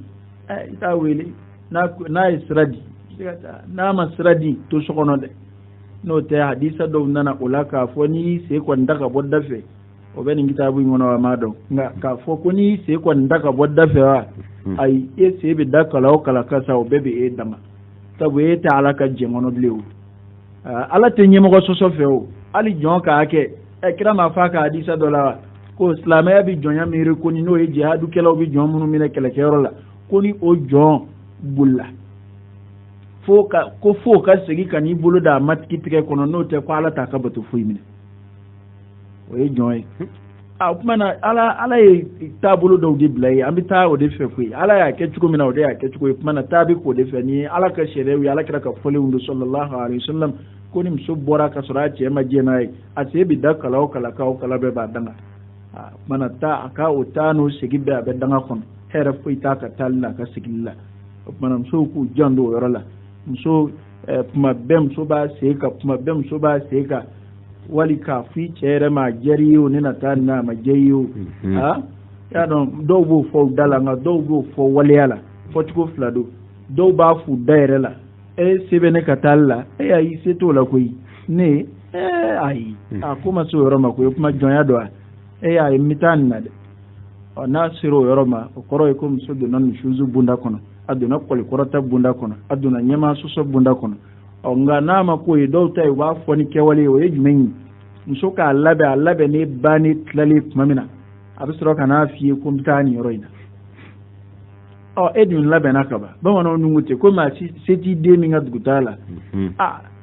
i t'a wele n'a ye sira di n'a ma sira di to so kɔnɔ dɛ n'o tɛ hadisa dɔw nana o la k'a fɔ n'i y'i sen kɔni da ka bɔ da fɛ o bɛ nin kitabu in kɔnɔ wa m'a dɔn nka k'a fɔ ko n'i y'i sen kɔni da ka bɔ da fɛ wa ayi e sen bɛ da kala o kala ka sa o bɛɛ bɛ e dama sabu e tɛ ala ka jɛn kɔnɔ bilen o ala tɛ ɲɛmɔgɔ sɔsɔ fɛ o hali jɔn ka hakɛ kira m'a fɔ a ka hadisa dɔ la wa ko silamɛya bɛ jɔnya miiri ko ni n'o ye jihadukɛlaw bɛ jɔn minnu minɛ kɛlɛkɛyɔrɔ la ko ni o jɔn bolila fo ka segin ka n'i bolo da a matigi tigɛ kɔnɔ n'o tɛ ko ala t'a ka bato foyi minɛ o ye jɔn ye o tumana ala ye taabolo dɔw de bila ye an bɛ taa o de fɛ koyi ala y'a kɛ cogo min na o de y'a kɛ cogo ye tumana taa bɛ k'o de fɛ ni ala ka sariyaw ye ala kɛra ka fɔlenw don sallallahu alaihi wasallam ko ni muso bɔra ka sɔrɔ a cɛ ma jɛn n'a ye a sen bɛ da kala o kala bɛɛ b'a danga tumana taa a ka o taa n'o segin bɛɛ a bɛ danga kɔnɔ hera foi ta ka talla ka sigilla manam so ku jando yorala so puma bem so ba seka puma bem so ba seka wali ka fi chere ma jeriyo ni na tanna ma jeyo ha ya don do bo fo dala nga do bo fo waliala fo tiko flado do ba fu daire la sebe ne katalla ayi seto la koyi ne ayi akuma so yoroma ko kuma jonya do ayi mitan na de na siro yoroma okoro ko muso do nan shuzu bunda kono aduna koli korota bunda kono aduna nyama suso bunda kono nga nama ko do tay wa foni kewali o yejmen muso ka labe ne bani tlali mamina abisro kana fi ko mtani yoroina edun labe nakaba ba wono nunguti ko ma seti de mi ngadugutala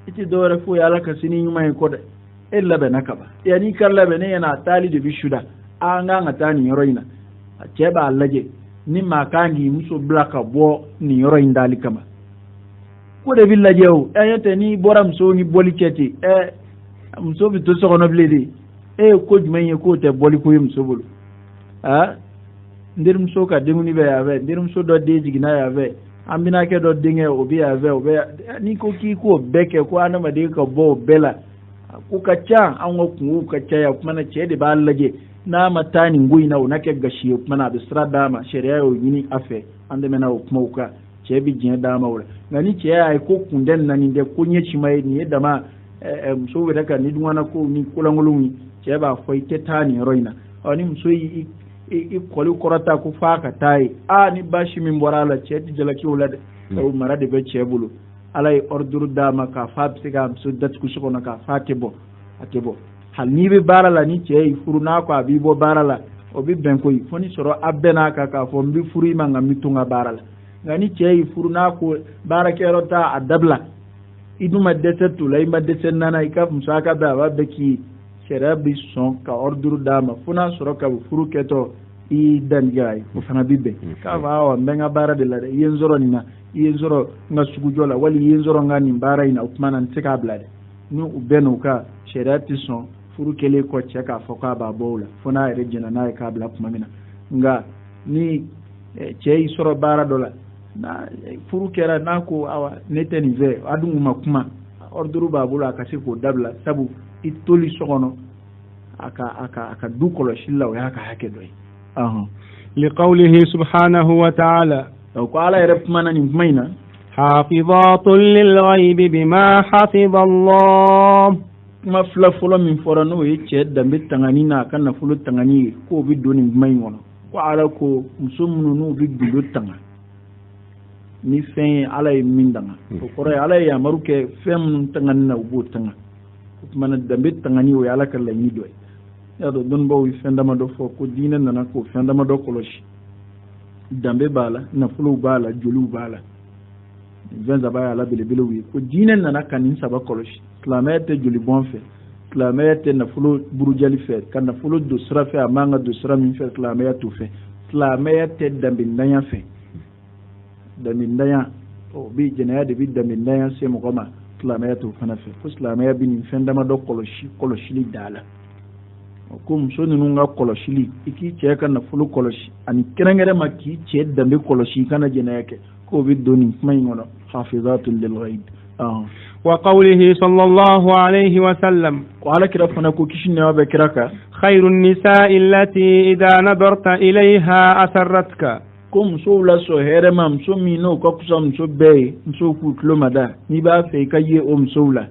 iti dore fu ya laka sini nyuma ko de labe nakaba yani kar labe ne yana tali de bishuda anga ngatani yoroina cheba alaje ni makangi muso blaka bo ni yoroin dali kama ko de villaje o ayete ni boram so ni boli cheti muso bi to sokono bledi ko jumenye ko te boli ko yum so bolu ndir muso ka dinguni be yave ndir muso do de jigina yave ambina ke do dinge obi yave obe ni ko ki ko beke ko anama de ka bo bela ku ka cha an ku ka cha ya kuma na ce de ba laje na matani ngui na unake gashi kuma na bisra dama sheria yo yini afe ande mena kuma ka ce bi jin dama wala ngani ce ai ko kunden nan inde kunye ci mai ni da ma muso we daga ni duwana ko ni kulangulumi ce ba foi tetani roina oni muso yi koli korata ku faka tai ni bashi min borala ce ti jalaki wala da mara de be ce bulu alai orduru dama ka fabsiga muso dat ku shiko na ka fatebo atebo hal ni be barala ni ce furu na ko abibo barala obi ben ko foni soro abena ka fo mbi furu ma ngam mitunga barala ngani ce furu na ko barakero ta adabla iduma desetu lay ma desen nana ikaf musaka ba beki sherabi son ka orduru dama funa soro ka furu keto i dan jay ko fana bibbe ka wa menga bara de la yen zoro nina yen zoro nga sugujola wali yen zoro nga ni bara ina upmana nteka blade nu ubenu ka sherati son furu kele ko cheka foka ba bowla funa ere jina na ka bla kumamina nga ni chei soro bara dola na furu kera nako awa neteni ve adungu makuma orduru ba bula akasi ko dabla sabu itoli sokono aka dukolo shilla o yaka hake doy
لقوله سبحانه وتعالى
لو قال يرب مانا نمينا
حافظات للغيب بما حفظ الله
ما فلفل من فرنو يتشهد دمت تغنينا كان فلو تغني كو بدون ميمون وعلى كو مسمنو بدو تغني ni fen ala min danga ko kore ala ya maruke fem tangani na ubu tanga mana dambe tangani o ala kala ni doy ya do don bo fendama do fo ko dina nana ko fendama do koloshi dambe bala na fulu bala julu bala venza ba ala bele bele wi ko dina nana kanin saba koloshi klamete juli bon fe klamete na fulu buru jali fe kan na fulu do sra fe amanga do sra min fe klamete tu fe klamete dambe ndanya fe damindaya o bi jenaya de bi damindaya se mo koma islamaya to fana fe ko islamaya bi ni fenda ma do koloshi dala ko muso ni nga koloshi iki ce kan na fulu koloshi ani kirangere ma ki ce dambe koloshi kana jenaya ke ko bi doni mai ngono hafizatul lil ghaib
wa qawlihi sallallahu alayhi wa sallam
qala kira fana ko kishin ne wa be kiraka
khairun nisa'i allati idha nadarta ilayha asarratka
ko muso la so here ma muso mi no ko kusa muso be muso ku tlomada ni ba fe ka ye o muso la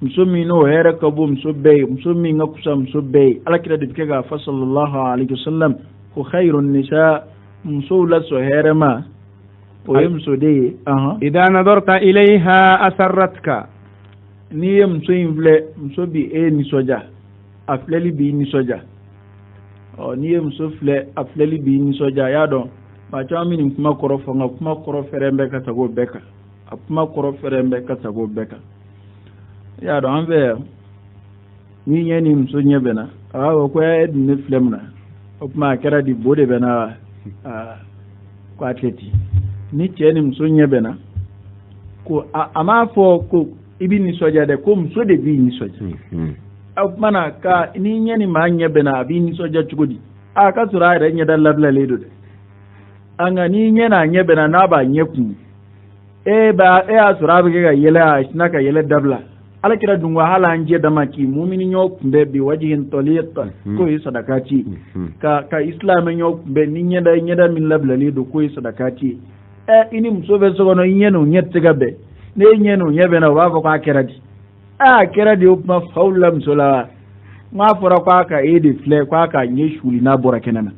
muso mi no here ka bo muso be muso mi nga kusa muso be ala kira de ke ga fa sallallahu alaihi wasallam ko khairun nisa muso la so here ma o ye muso de
idha nadarta ilayha asarratka
ni ye muso invle muso bi ni soja afleli bi ni soja ni ye muso fle afleli bi ni soja ya don ba cha min kuma koro fonga kuma koro ferembe ka tago beka kuma koro ferembe ka tago beka ya do anve ni nyeni mso nyebena awo ko ed ne flemna kuma kera di bode bena ko atleti ni cheni mso nyebena ko ama fo ko ibi ni soja de ko mso de bi ni soja mana ka ni nyeni ma nyebena bi ni soja chugodi aka tura re nyeda labla ledo de anga ni nyena nyebe na ba nyeku asurabi ga yela naka yela dabla ala kira dun wahala anje da maki mu'mini nyo kumbe bi wajihin taliq ko yi sadakati ka islam nyo kumbe ni nyeda min lablali do ko yi sadakati ini msobe sogono nyeno nyettiga be ne nyeno nyebe na wa ko akiradi akiradi upma faula msola ma fora kwa ka edi fle kwa ka nye shuli na bora kenana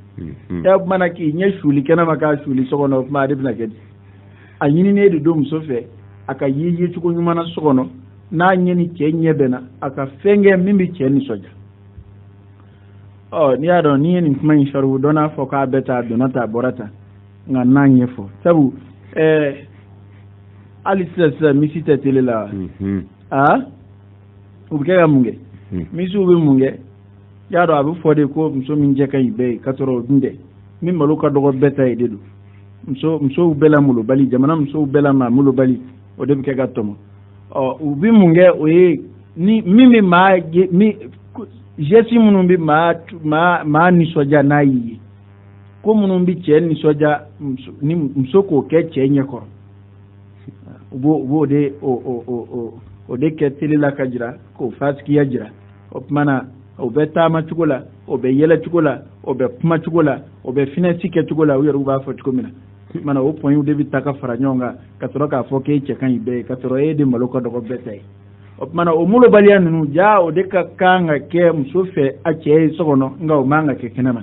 mana ki nye shuli kenama ka shuli sogono ma dibna kedi anyini ne de dum sofe aka yiyi tuko nyuma na sogono na nyeni kenye bena aka fenge mimbi cheni soja ni ado ni ni kuma insharu dona foka beta donata borata nga nanye fo sabu alisasa misita telela ubikega munge misu ubi munge yado abu fode ko mso minje kan ibe katoro dinde min maluka dogo beta idedu mso ubela mulo bali jamana mso ubela ma mulo bali o debi kega tomo ubi munge oye ni mimi mi jesi munumbi ma ni soja nayi ko munumbi che ni soja ni msoko ke chenye ko ubo de o de ke tilila kajira ko faski yajira mana o be tama chugula o be yela chugula o be kuma chugula o be finesi ke chugula uyeru ba fo chukumina mana o point de bitaka faranyonga katoro ka fo ke che kan ibe katoro e de maloko do betay mana o mulo baliya nunu ja o de ka kanga ke musofe ache sogono nga o manga ke kenama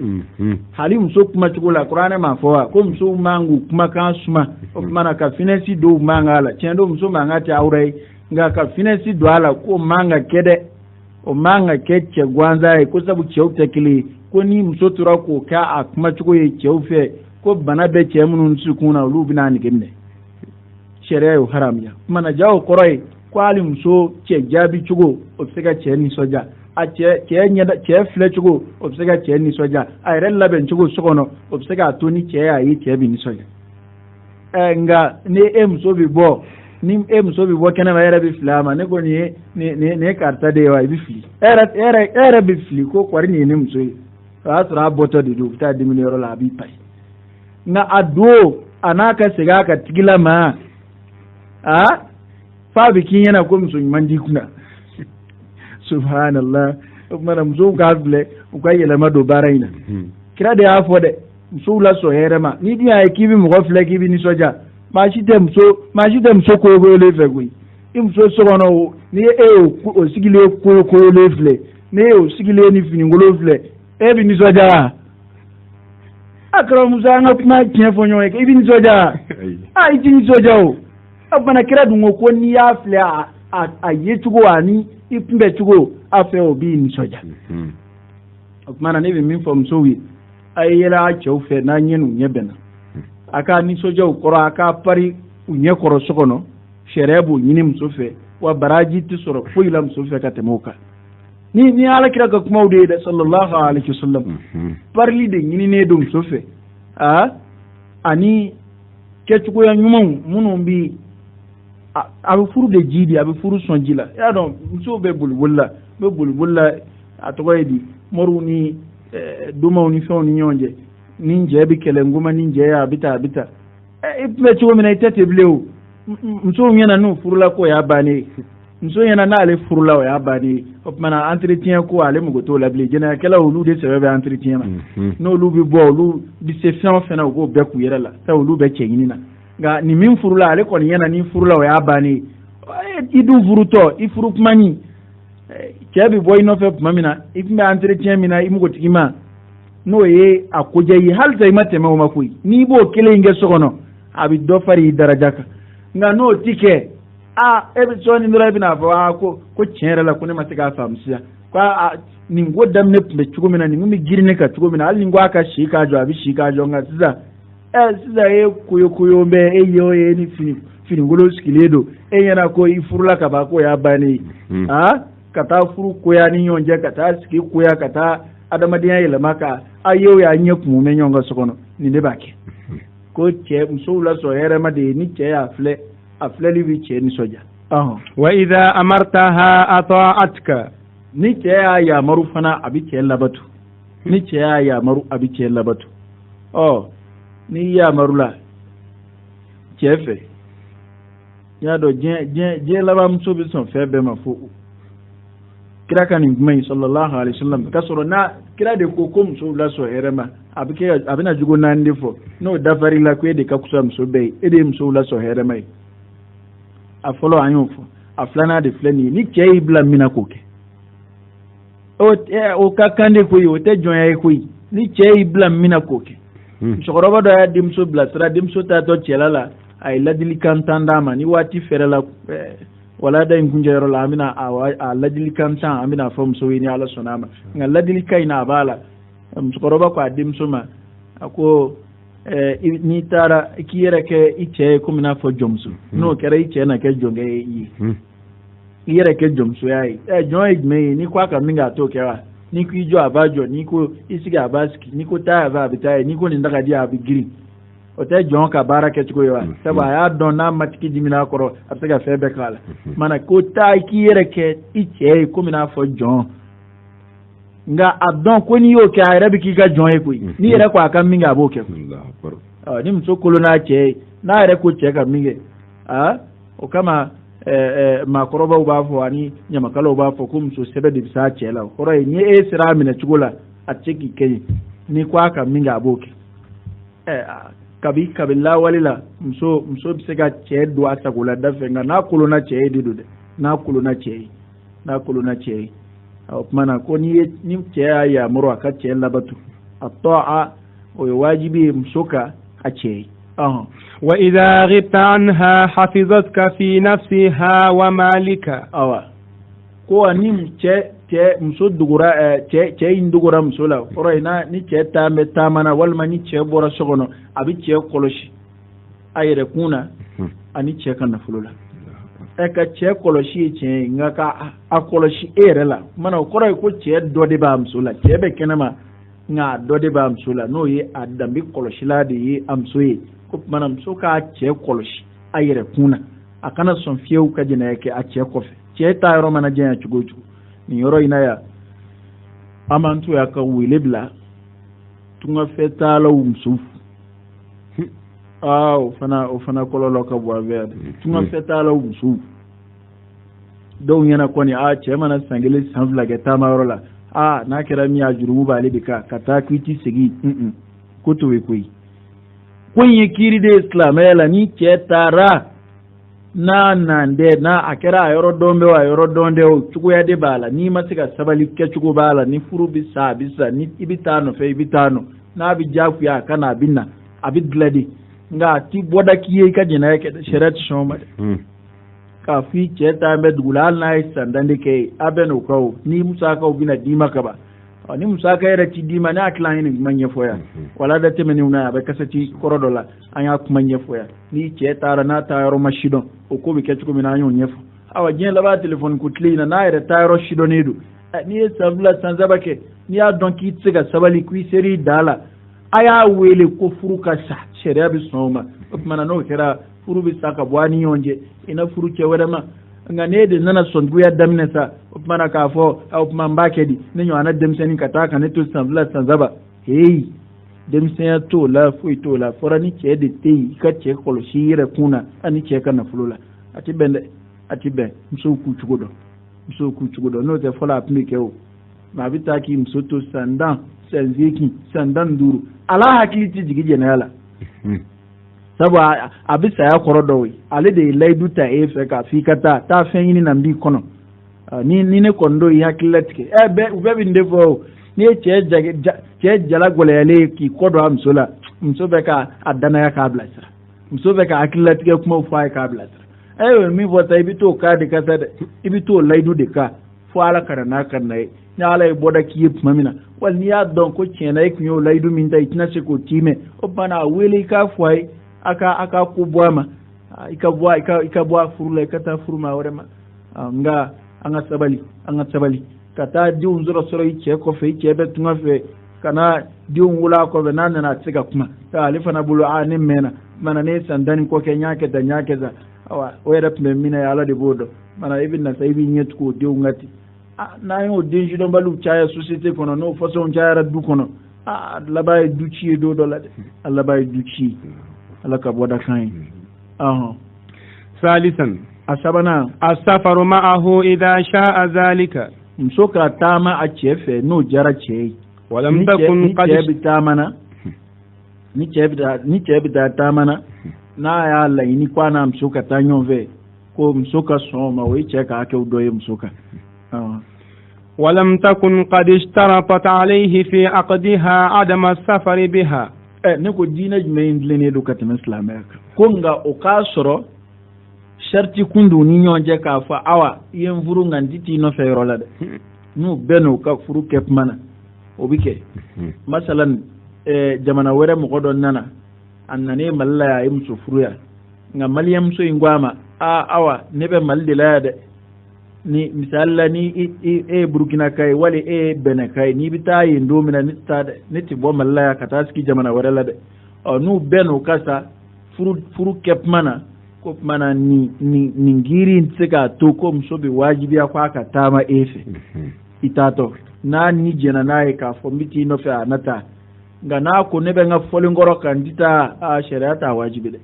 hali muso kuma chugula qur'ana ma fo ko muso mangu kuma kan suma mana ka finesi do manga la chendo muso manga ta aure nga ka finesi do ala ko manga kede o manga keche gwanza ko sabu cheuta kili ko ni msotura ko ka akuma chugo ye cheufe ko bana be chemunun sukuna lubina ni gemne sheria yo haram ya mana jawo koroi ko ali mso che jabi chugo o sega che ni soja a che nyada che fle chugo o sega che ni soja a rella ben chugo sokono o sega to ni che ya yi che bi ni soja nga ne mso bi bo ni mso bi bo kana ba era bi flama ne ko ne karta de wa bi fli era bi fli ko kwari ni mso asra boto de do ta de minero la bi pai na ado anaka siga ka tigila ma fa bikin yana ko mso mandi kuna subhanallah mana mso ka ble ko yela ma do baraina kira de afo de mso la so herema ni dia ekibi mo ko fle kibi ni soja ma shi dem so ko go le fe gui imso so no ni o sigile ko le fle ni o sigile ni fini ngolo fle bi ni soja akra musa nga kuma tiefo nyoe ke bi ni soja iti ni soja o abana kira dungo ko ni ya fle a yetugo ani ipmbe tugo afe obi ni soja mana ne bi min fom so wi ayela chaufe na nyenu nyebena aka ni soja ukoro aka pari unye koro sokono sherebu nyini msofe wa baraji tisoro fuila msofe katemoka ni ala kira ka kuma ude da sallallahu alaihi wasallam parli de nyini ne do msofe ani kechuko ya nyuma munumbi abu furu de jidi abu furu sonjila ya don mso be bulbulla atoyedi moruni duma uni fon nyonje ninje bi kele nguma ninje ya bita ipe chuo mina itete bleu mso nyana no furula ko ya bani mso nyana na ale furula ya bani opmana entretien ko ale mugoto la ble jena kala olu de sebe entretien ma no lu bi bo olu bi se fian fena go be ku yera la ta olu be chenyina ga ni min furula ale ko nyana ni furula ya bani idu furuto ifuru kumani kebi boy no fe mamina ifme entretien mina imugo tigima no ye akoje yi hal zai mate ma makui ni bo kele inge sokono abi do fari darajaka nga no tike ebe soni ndura bina fa ko chenra la kune masika famsiya kwa ni ngodam ne pbe chugomina ni ngumi girine ka chugomina ali ngwa ka shika jo abi shika jo nga siza ye kuyo mbe eyo ye ni fini ngolo skiledo yana ko ifurula ka ba ko ya bani kata furu ko ya ni yonje kata ski ko ya kata adama dia yela maka ayo ya nye ku me nyonga sokono ni de bake ko che msula so here ma de ni che afle libi che ni soja
wa idha amartaha ata'atka
ni che ya marufana abi che labatu ni che ya maru abi che labatu ni ya marula chefe ya do je laba muso bi son fe be ma fo kira kan ngmai sallallahu alaihi wasallam kasoro na kira de ko kom so la so herema abina jugo na ndefo no dafari la ko de ka kusa muso be ede muso la so herema a folo anyofo a flana de flani ni kei bla mina koke o ka kande ko yo te jonya ko ni kei bla mina koke sokoroba do ya dimso bla sra dimso ta to chelala ay ladili kantanda ma ni wati ferela wala da ngunjero la amina a ladili kantan amina fam so ni ala sonama ngal ladili kayna bala sokoroba ko dimso ma ako ni tara kiyere ke iche ko mina fo jomsu no kere iche na ke jonge yi yere ke jomsu yayi joy me ni kwa ka minga to kewa ni ku ijo abajo ni ko isiga abaski ni ko ta aba bitai ni ko ni ndaga dia abigiri o te jon ka baraka tiko yawa saba ya don na matiki dimina koro abtaga febe kala mana ko ta kiyere ke iche ko mina fo jon nga adon ko ni yo ke arabi ki ga jon e ko ni yere kwa ka minga aboke Allahu akbar ni mso kolona che na yere ko che ka minge o kama makoroba ubafo ani nyamakala ubafo kumso sebe de bisa chela koro ni sira mina chugula atcheki ke ni kwa ka minga aboke kabila walila mso bisega che do asagula dafenga na kulona che dido de na kulona che mana ko ni che ya muro aka che labatu at-ta'a wa wajibi msoka a che
وإذا غبت عنها حفظتك في نفسها ومالك
ko ni che muso dugura che indugura musola oroina ni che tambe tamana walma ni che bora sogono abi che koloshi ayre kuna ani che kana fulula eka che koloshi che ngaka akoloshi erela mana korai ko che dode ba musola che be kenama nga dode ba musola no yi adambi koloshi la de yi amsoyi mana muso ka che koloshi ayre kuna akana son fieu ka jina yake a che kofe che ta yoro mana jenya chugo ni yoro inaya amantu ya ka wile bla tunga feta la umsu ofana kololo ka bwa verde tunga feta la umsu don yana kwani a che mana sangele sanfla ga ta mayoro la na kira mi ajuru ba libika kata kwiti sigi kuto we koi kunyi kiri de islam ela ni che tara na nande na akira yoro dombe wa yoro donde o chugo ya de bala ni masika sabali ke chugo bala ni furu bisa ni ibitano fe ibitano na bi jaku ya kana binna abid gladi nga ti boda kiye ka jina yake da sharat shoma ka fi che ta med gulal na sandande ke abeno ko ni musa ka bina dima ka ba ni musa ka yara ti dima na aklan ni manye foya wala da temeni una ba kasati korodola anya kuma nye foya ni che tara na tayaro mashido o ko bi ke ko mina nyo nyefo awa jen la ba telefone ku tlina na yara tayaro shido nedu ni sabla sanzaba ke ni a donki tsiga sabali ku seri dala aya wele ko furuka sa sheria bi soma mana no kera furu bi saka bwani yonje ina furu ke wadama nga ne de nana son guya damne sa mana ka fo au mambake di nenyo ana demseni kataka ne to sanvla sanzaba hey demsen to la fu to la forani che de tei ka che kolo shire kuna ani che kana fulula atibe mso ku chugodo no te fola apnike o ma bitaki mso to sandan duru ala hakili ti jigije na yala sabu abisa ya korodo ale de laidu ta efe ka fikata ta fenyi na mbi kono ni ne kondo ya kilatike ube bi ndefo ni che jala golele ki kodo amsola msobe ka adana ya kabla sira msobe ka akilatike kuma ufa ka kabla sira mi vota ibito ka de kasada ibito laidu de ka fo ala kana na kana ni ala boda ki mamina wal ni ya don ko chena ikunyo laidu minta itina se ko time opana wele ka fwai aka kubwama ikabwa furula ikata furuma warema nga anga sabali kata diun zura soro iche ko fe iche be tunga fe kana diun wula ko be nan na tsiga kuma ta alifa na bulu anin mena mana ne sandan ko ke nyake da nyake za awa wera pme mina ya ala de bodo mana ibin na sai bi nyet ko diun ngati na yo din jidon balu chaya societe kono no faso chaya raddu kono Allah bai duci do dola de Allah bai duci Allah ka boda kan
ثالثا
asabana
السفر معه إذا شاء ذلك
musoka tama a cefe no jara ce
ولم تكن قد
ni ce bi da tamana na ya laini kwana musoka ta nyove ko musoka soma wai ce ka ake doye musoka
ولم تكن قد اشترطت عليه في عقدها عدم السفر بها
ne ko dina jumɛn dilene do ka tɛmɛ silamɛya kan ko nga o k'a sɔrɔ sharti kundu ni ɲɔgɔn cɛ k'a fɔ awa i ye n furu nka n ti t'i nɔfɛ yɔrɔ la dɛ n'u bɛɛ n'u ka furu kɛ kuma na o bi kɛ masalan jamana wɛrɛ mɔgɔ dɔ nana a nana Mali la yan a ye muso furu yan nka maliyɛn muso in ko a ma awa ne bɛ Mali de la yan dɛ ni misali la ni e ye Burukina ka ye wali e ye Bɛnɛ ka ye n'i bɛ taa yen don min na ne ti bɔ Mali la yan ka taa sigi jamana wɛrɛ la dɛ n'u bɛɛ n'u ka sa furu kɛ kuma na ko kuma na nin giiri in tɛ se k'a to ko muso bɛ wajibiya ko a ka taama e fɛ i taatɔ n'a ni jɛna n'a ye k'a fɔ n bɛ t'i nɔfɛ a na taa nka n'a ko ne bɛ n ka fɔlenkɔrɔ kan n ti taa sariya t'a wajibi dɛ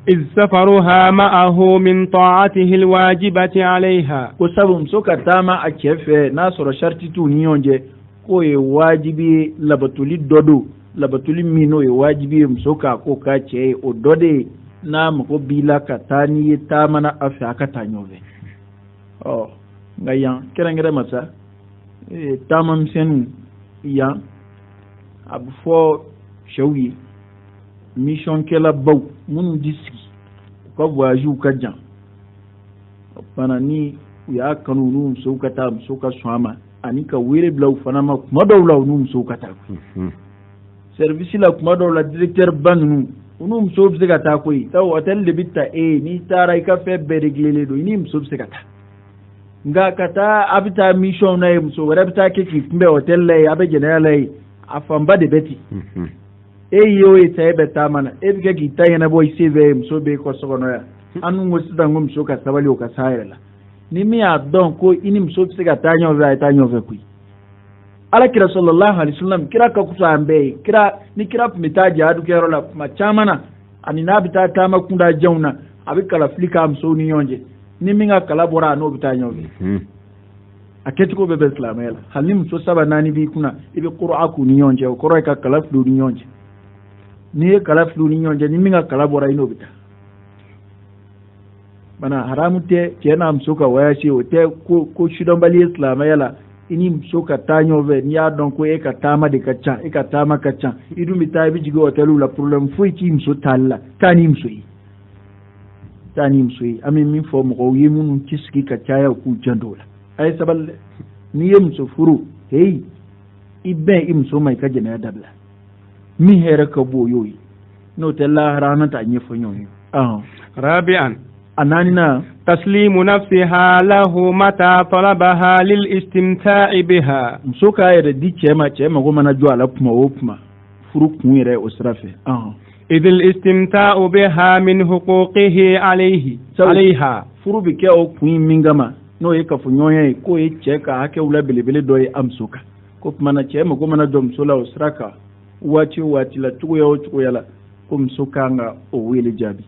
إذ سفرها معه من طاعته الواجبة عليها
ko sabu muso ka taama a cɛ fɛ n'a sɔrɔ sharti t'u ni ɲɔgɔn cɛ k'o ye wajibi ye labatuli dɔ do labatuli min n'o ye wajibi ye muso k'a ko k'a cɛ ye o dɔ de ye n'a mago b'i la ka taa n'i ye taamana a fɛ a ka taa ɲɔgɔn fɛ nka yan kɛrɛnkɛrɛn ma sa taamamisɛnninw yan a bɛ fɔ cɛw ye missionkɛla baw minnu di sigi u ka voyagew ka jan fana ni u y'a kanu u n'u musow ka taa musow ka sɔn a ma ani ka wele bila u fana ma kuma dɔw la u n'u musow ka taa service la kuma dɔw la directeur ba ninnu u n'u musow bɛ se ka taa koyi sabu hôtel de bɛ ta n'i taara i ka fɛn bɛɛ réglé don i ni muso bɛ se ka taa nka ka taa a bɛ taa mission na ye muso wɛrɛ bɛ taa kɛ k'i kunbɛn hôtel la yen a bɛ jɛnɛya la yen a fanba de bɛ ten e ye o ye ta e bɛ taama na e bɛ kɛ k'i ta ɲɛnabɔ i se bɛ ye muso bɛ kɔ so kɔnɔ yan an dun ko sisan ko muso ka sabali o ka s'a yɛrɛ la ni min y'a dɔn ko i ni muso bɛ se ka taa ɲɔgɔn fɛ a ye taa ɲɔgɔn fɛ koyi alakira sallallahu alaihi wasallam kira ka kusa an bɛɛ ye ni kira tun bɛ taa jihadu kɛyɔrɔ la kuma caman na ani n'a bɛ taa taama kunda janw na a bɛ kalafili k'a musow ni ɲɔgɔn cɛ ni min ka kala bɔra a n'o bɛ taa ɲɔgɔn fɛ a kɛcogo bɛɛ bɛ silamɛya la hali ni muso 3 4 b'i kunna i bɛ qur'a k'u ni ɲɔgɔn cɛ o kɔrɔ ye ka kala fili u ni ɲɔgɔn cɛ n'i ye kala fili u ni ɲɔgɔn cɛ ni min ka kala bɔra i n'o bɛ taa bana haramu tɛ cɛ n'a muso ka voyage o tɛ ko sidɔnbali ye silamɛya la i ni muso ka taa ɲɔgɔn fɛ n'i y'a dɔn ko e ka taama de ka ca e ka taama ka ca i dun bɛ taa i bɛ jigin hôteliw la problème foyi t'i muso taali la taa ni muso ye an bɛ min fɔ mɔgɔw ye minnu ci sigi ka caya u k'u janto o la a ye sabali dɛ n'i ye muso furu hey i bɛn i muso ma i ka jɛnɛya dabila min hɛrɛ ka bon o y'o ye n'o tɛ lahara an ta ɲɛfɔ ɲɔgɔn ye
رابعا
أناننا
تسليم نفسها له متى طلبها للاستمتاع بها
مسوكا يرى دي كما غمنا جو على كما وكما فروق يرى أسرافه
إذ الاستمتاع بها من حقوقه عليها
فروق بكي أو كوين مينغاما no ye kafunyoye ko ye cheka hake ula belebele do ye amsuka ko mana chema ko mana dom sola usraka wati la tugo yala ko msuka nga o wele jabi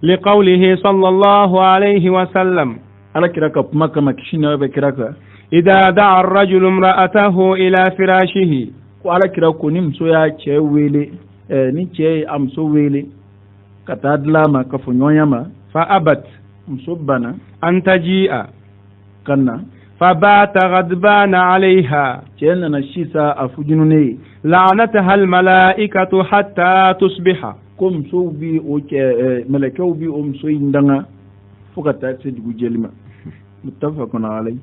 لقوله صلى الله عليه وسلم
على كراكا مكة كشينا بكراكا
إذا دعا الرجل امرأته إلى فراشه
وعلى كراكو نمسو يا تشي ويلي ni ce amso wele katadla ma kafunyoya ma
fa abat
msubbana
an taji'a
kanna
fa bata ghadbana alaiha
cena na shisa afujunune
la'anataha al malaikatu hatta tusbiha
kom so bi o ke malakaw bi so indanga fuka ta ce dugu jelima muttafaqun alai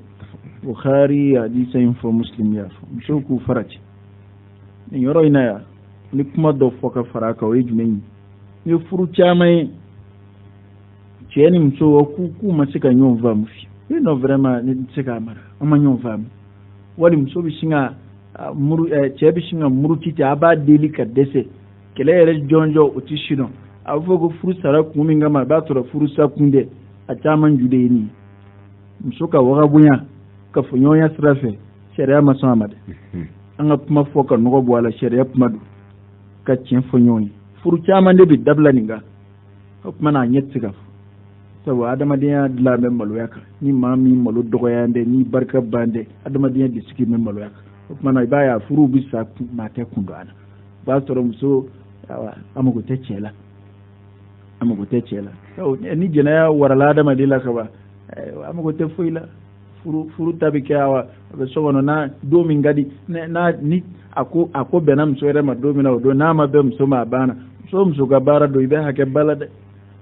bukhari hadisin fo muslim ya so ku faraci ni yoro ina ya ni kuma do foka faraka o jumen ni furu chamai ceni mso ku masika nyon va mufi no vraiment ni sika mara ama nyon va wali mso bishinga muru chebi shinga muru titi aba delika dese kele ere jonjo utishino afogo furu sara kumi ngama batura furu sakunde a chaman jude ni mso ka waga bunya ka funyoya srafe sheria maso amade an ga kuma fo ka nogo bo ala sharia kuma du ka cin fo nyoni furu chama de bi dabla ninga kuma na nyetti ga saboda adamadiya dila men malo yaka ni mami malo dogoyande ni barka bande adamadiya di siki men malo yaka kuma na baya furu bisa mate kundo ana ba toro muso amugo techela so ni jena ya warala adamadila ka ba amugo te foila furu tabikawa be sogono na do min gadi na ni ako benam so rema do mina do na ma be muso ma bana so muso ga bara do ibe hake balade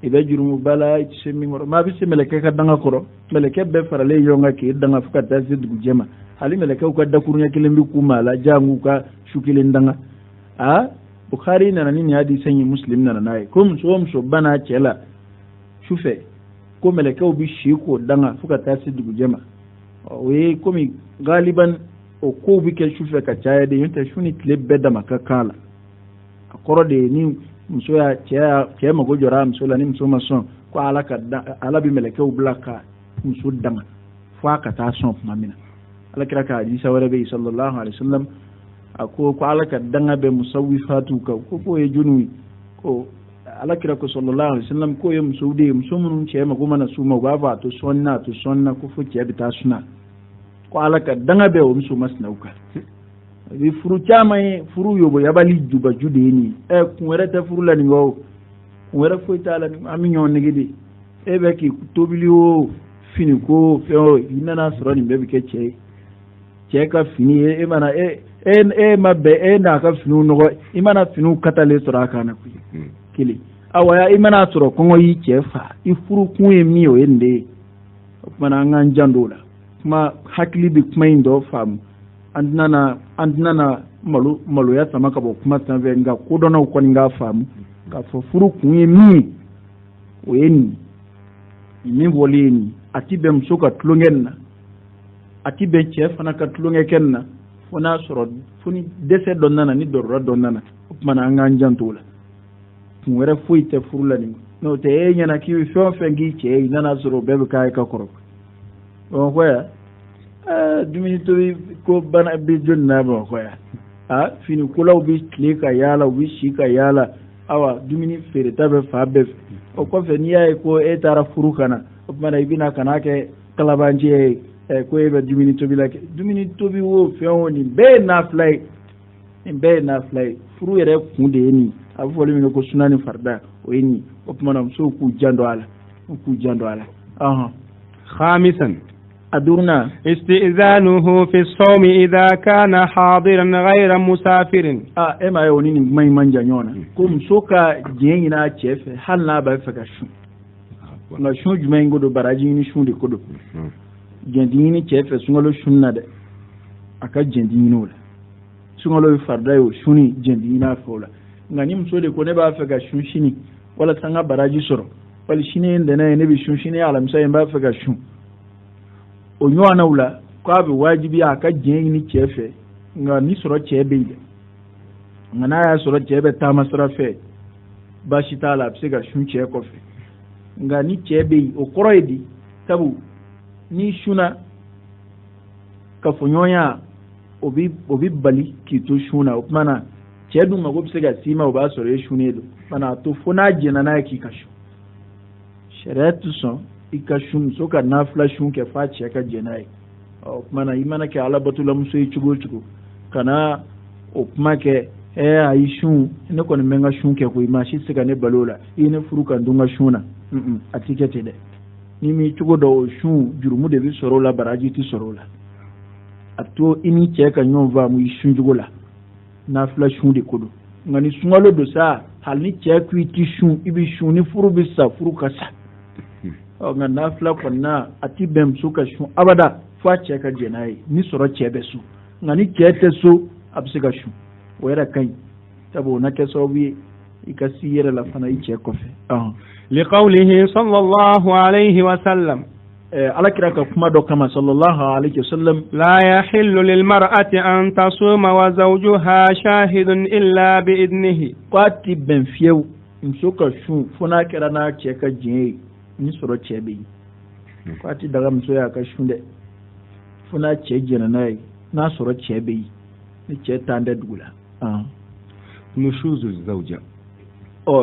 ibe jurumu bala ci mi ngoro ma bi se meleke ka danga koro meleke be farale yonga ke danga fuka tazid gujema hali meleke ko da kurunya kilembi kuma la jangu ka shukilin danga bukhari na nini hadisi yi muslim na nayi ko muso bana cela shufe ko meleke bi shi ko danga fuka tazid gujema we komi galiban o ko bi ke shufe ka chaya de yunta shuni klebbe da makakala akoro de ni muso ya cɛ mago jɔra muso la ni muso ma sɔn ko ala bi mɛlɛkɛw bila ka muso dama fo a ka taa sɔn tuma min na ala kira ka hadisa wɛrɛ bɛ yen sallallahu alaihi wasallam a ko ala ka danga bɛ musawifatu kan ko ye junu ko ala kira ko sallallahu alaihi wasallam ko ye muso de muso minnu cɛ mago mana su ma u b'a fɔ a to sɔnna ko fo cɛ bɛ taa suna ko ala ka danga bɛ o muso masinaw kan bi furu caman furu yobo yabali juba jude ni kun wɛrɛ tɛ furu la nin ko kun wɛrɛ foyi t'a la an bɛ ɲɔgɔn nege de e bɛ k'i tobili o fini ko fɛn o i nana sɔrɔ nin bɛɛ bɛ kɛ cɛ ye cɛ ka fini e mana e ma bɛn e n'a ka finiw nɔgɔ i mana finiw katalen sɔrɔ a kan na kelen awa i mana sɔrɔ kɔngɔ y'i cɛ fa i furu kun ye min o ye nin de ye o kumana an k'an jan don o la kuma hakili bɛ kuma in dɔ faamu an tɛna maloya sama ka bɔ kuma sanfɛ nka kodɔnnaw kɔni k'a faamu k'a fɔ furu kun ye min o ye nin min bɔlen ye nin a ti bɛn muso ka tulonkɛ nin na a ti bɛn cɛ fana ka tulonkɛkɛ nin na fo n'a sɔrɔ fo ni dɛsɛ dɔ nana ni dɔrɔrɔ dɔ nana o kumana an k'an janto o la kun wɛrɛ foyi tɛ furu la nin n'o tɛ e ɲɛna k'i bɛ fɛn o fɛn k'i cɛ ye nana sɔrɔ o bɛɛ bɛ k'a ye ka kɔrɔ bamakɔ yan dumuni tobi ko bana bɛ jɔnni na bamakɔ yan fini kolaw bɛ tile ka yaala u bɛ si ka yaala awa dumuni feereta bɛ fa bɛɛ fɛ o kɔfɛ n'i y'a ye ko e taara furu kana o kumana i bɛna kana kɛ kalabanciya ye ko e bɛ dumuni tobi la kɛ dumuni tobi o fɛn o nin bɛɛ ye nafila ye furu yɛrɛ kun de ye nin a bɛ fɔli min kɛ ko suna ni farida o ye nin o kumana musow k'u janto a la
خامسا
أدورنا
استئذانه في الصوم إذا كان حاضرا غير مسافر
إما يونين ما يمان جانيونا كم سوكا جينا تشيف هل لا بفكر شو na shun jumain godo baraji ni shun de kodo jendini chefe sungolo shunna de aka jendini wala sungolo farda yo shuni jendini na fola ngani mso de ko ne ba faka shun shini wala tanga baraji soro wala shini ndene ne bi shun shini ala msa ba faka shun onyo anawla kwa bi wajibi aka jendini chefe ngani soro chebe ile ngana ya soro chebe ta masrafe ba shi ta la psega shun che kofe nga ni chebe o koroidi tabu ni shuna ka fonyoya obi bali ki to shuna mana chedu mago psega sima oba sore shunedo mana to fona jena na ki kashu sharatu son ikashum soka na flashun ke fa che ka jenai o mana imana ke ala batula muso ichugo kana o make aishun ne ko menga shun ke ko imashi siga ne balola ine furuka ndunga shuna a tikete de ni mi chugo do shun jurumu de bi soro la baraji ti soro la ato ini che ka nyon va mu shun jugo la na fla shun de kodo ngani sungalo do sa hal ni che ku ti shun ibi shun ni furu bi sa furu ka sa o nga na fla ko na ati bem su ka shun abada fa che ka jenai ni soro che be su ngani che te su absiga shun wera kai tabo na ke so bi ikasiyera la fana iche kofe
لقوله صلى الله عليه وسلم
على كراك كما دو كما صلى الله عليه وسلم
لا يحل للمرأة أن تصوم وزوجها شاهد إلا بإذنه
قاتي بن فيو مسوكا شون فنا كرانا تشيكا جيني نسورو تشيبي قاتي دغا مسويا كشون دي فنا تشيجينا ناي ناسورو تشيبي ni cɛ tan tɛ dugu la
nushuzu zawja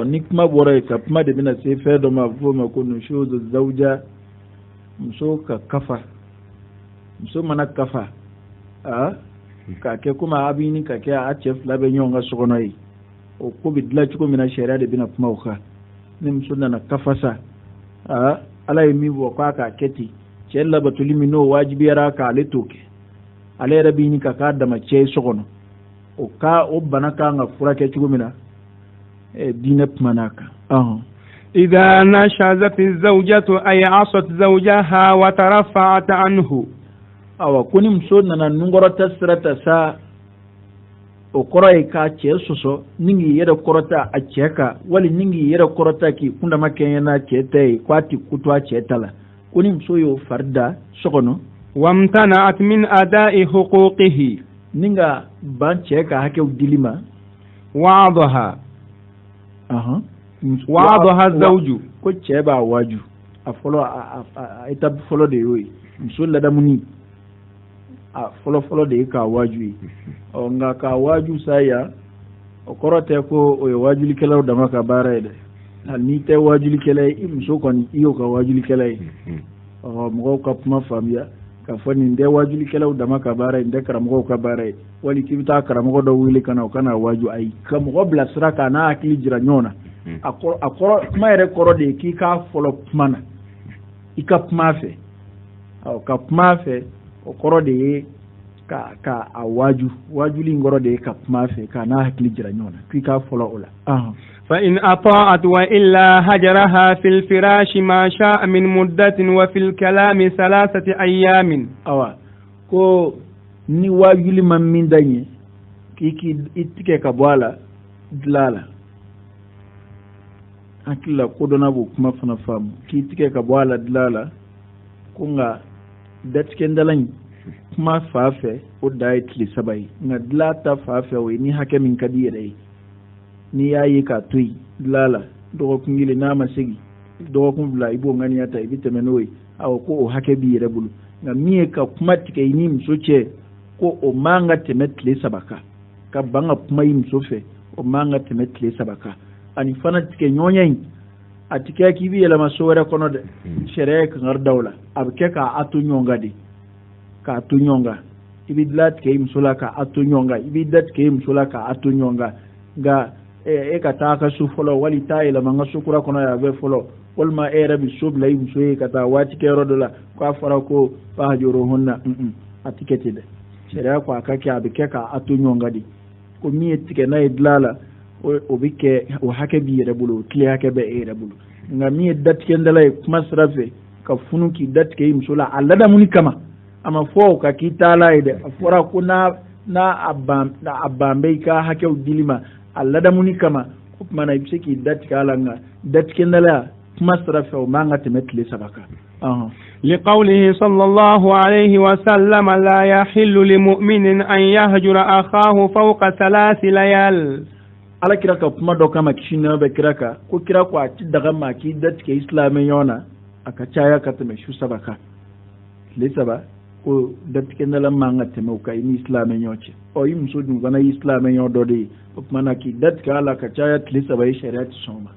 ni kuma bɔra yen ka kuma de bɛna se fɛn dɔ ma f'o ma ko nushuzu zawja muso ka kafa muso mana kafa k'a kɛ komi a bɛ ɲini ka kɛ a cɛ fila bɛ ɲɔgɔn ka so kɔnɔ ye o ko bɛ dilan cogo min na sariya de bɛna kuma o kan ni muso nana kafa sa ala ye min fɔ k'a k'a kɛ ten cɛ labatoli min n'o wajibiyara k'ale t'o kɛ ale yɛrɛ bɛ ɲini ka k'a dama cɛ ye so kɔnɔ o bana kan ka furakɛ cogo min na diinɛ kuma n'a kan
إذا نشزت الزوجة أي عصت زوجها وترفعت عنه
ko ni muso nana nunkɔrɔta sirata sa o kɔrɔ ye k'a cɛ sɔsɔ ni k'i yɛrɛ kɔrɔta a cɛ kan wali ni k'i yɛrɛ kɔrɔta k'i kundama kɛɲɛ n'a cɛ ta ye k'a ti kutu a cɛ ta la ko ni muso y'o fari da so kɔnɔ
وامتنعت من أداء حقوقه
ni ka ban cɛ ka hakɛw dili ma
وعظها الزوج
ko cɛ b'a waaju a fɔlɔ a étape fɔlɔ de y'o ye muso ladamuni a fɔlɔ de ye k'a waaju ye nka k'a waaju sa yan o kɔrɔ tɛ ko o ye waajulikɛlaw dama ka baara ye dɛ hali n'i tɛ waajulikɛla ye i muso kɔni i y'o ka waajulikɛla ye mɔgɔw ka kuma faamuya k'a fɔ nin tɛ waajulikɛlaw dama ka baara ye nin tɛ karamɔgɔw ka baara ye wali k'i bɛ taa karamɔgɔ dɔ wele ka na o kana waaju ayi ka mɔgɔ bilasira k'a n'a hakili jira ɲɔgɔn na a kɔrɔ kuma yɛrɛ kɔrɔ de ye k'i k'a fɔlɔ kuma na i ka kuma fɛ ka kuma fɛ o kɔrɔ de ye ka a waajuli in kɔrɔ de ye ka kuma fɛ k'a n'a hakili jira ɲɔgɔn na k'i k'a fɔlɔ o la
فإن أطاعت وإلا هجرها في الفراش ما شاء من مدة وفي الكلام 3 أيام
ko ni waajuli man min da ɲɛ k'i tigɛ ka bɔ a la dilan a la hakili la kodɔnna b'o kuma fana faamu k'i tigɛ ka bɔ a la dilan a la ko nka datigɛndala in kuma fa fɛ o da ye tile 3 ye nka dilan ta fa fɛ o ye ni hakɛ min ka di yɛrɛ ye n'i y'a ye k'a to yen dilan a la dɔgɔkun 1 n'a ma segin dɔgɔkun 2 i b'o ŋaniya ta i bɛ tɛmɛ n'o ye ko o hakɛ b'i yɛrɛ bolo nka min ye ka kuma tigɛ i ni muso cɛ ko o man ka tɛmɛ tile 3 kan ka ban ka kuma i muso fɛ o man ka tɛmɛ tile 3 kan ani fana tigɛ ɲɔgɔnya in a ti kɛ k'i bɛ yɛlɛma so wɛrɛ kɔnɔ dɛ sariya ye kankari da o la a bɛ kɛ k'a to ɲɔgɔn kan de k'a to ɲɔgɔn kan i bɛ dilan tigɛ i muso la k'a to ɲɔgɔn kan i bɛ da tigɛ i muso la k'a to ɲɔgɔn kan nka e ka taa ka so fɔlɔ wali taa yɛlɛma n ka so kura kɔnɔ yan a bɛ fɔlɔ walima e yɛrɛ bɛ so bila i muso ye ka taa waati kɛ yɔrɔ dɔ la k'a fɔra ko fahajorohunna a ti kɛ ten dɛ sariya ko a ka kɛ a bɛ kɛ k'a to ɲɔgɔn kan de ko min ye tigɛ n'a ye dilan la o bɛ kɛ o hakɛ b'i yɛrɛ bolo o tile hakɛ bɛ e yɛrɛ bolo nka min ye datigɛndala ye kuma sira fɛ ka funu k'i datigɛ i muso la a ladamuni kama a ma fɔ o ka k'i taala ye dɛ a fɔra ko n'a a ban bɛ i ka hakɛw dili ma a ladamuni kama o tuma na i bɛ se k'i datigɛ a la nka datigɛndala kuma sira fɛ o man ka tɛmɛ tile 3 kan.
لقوله صلى الله عليه وسلم لا يحل لمؤمن أن يهجر أخاه فوق 3 ليال
ala kira ka kuma dɔ kama kisi nɛma bɛ kira kan ko kira ko a ti daga ma k'i datigɛ isilamɛ ɲɔgɔn na a ka caya ka tɛmɛ su 3 kan tile 3 ko datigɛndala man ka tɛmɛ o kan i ni isilamɛ ɲɔgɔn cɛ i muso dun fana ye isilamɛ ɲɔgɔn dɔ de ye o tuma na k'i datigɛ a la ka caya tile 3 ye sariya ti sɔn o ma.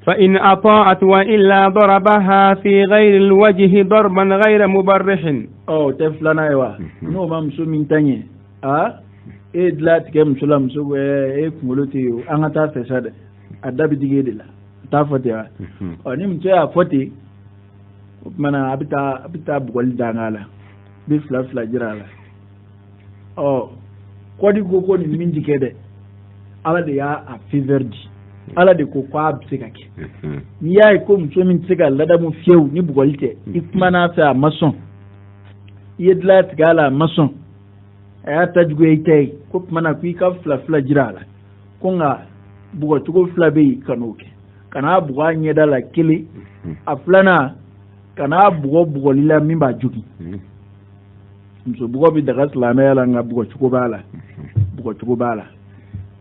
فإن أطاعت وإلا ضربها في غير الوجه ضربا غير مبرح
tɛ filanan ye wa n'o ma muso min ta ɲɛ e dilan tigɛ muso la muso e kunkolo tɛ yen an ka taa fɛ sa dɛ a da bɛ digi e de la a t'a fɔ ten wa ni muso y'a fɔ ten o tuma na a bɛ taa bugɔli danga la a bɛ 2 jira a la kɔdi ko nin min ti kɛ dɛ ala de y'a faveur di ala de ko k'a bɛ se ka kɛ n'i y'a ye ko muso min tɛ se ka ladamu fiyewu ni bugɔli tɛ i kuma n'a fɛ a ma sɔn i ye dilan tigɛ a la a ma sɔn a y'a ta juguya i ta ye ko tuma na ko i ka 2 jira a la ko nka bugɔcogo 2 bɛ yen ka n'o kɛ ka n'a bugɔ a ɲɛda la 1 a 2nan ka n'a bugɔ bugɔli la min b'a jogin muso bugɔ bɛ daga silamɛya la nka bugɔcogo b'a la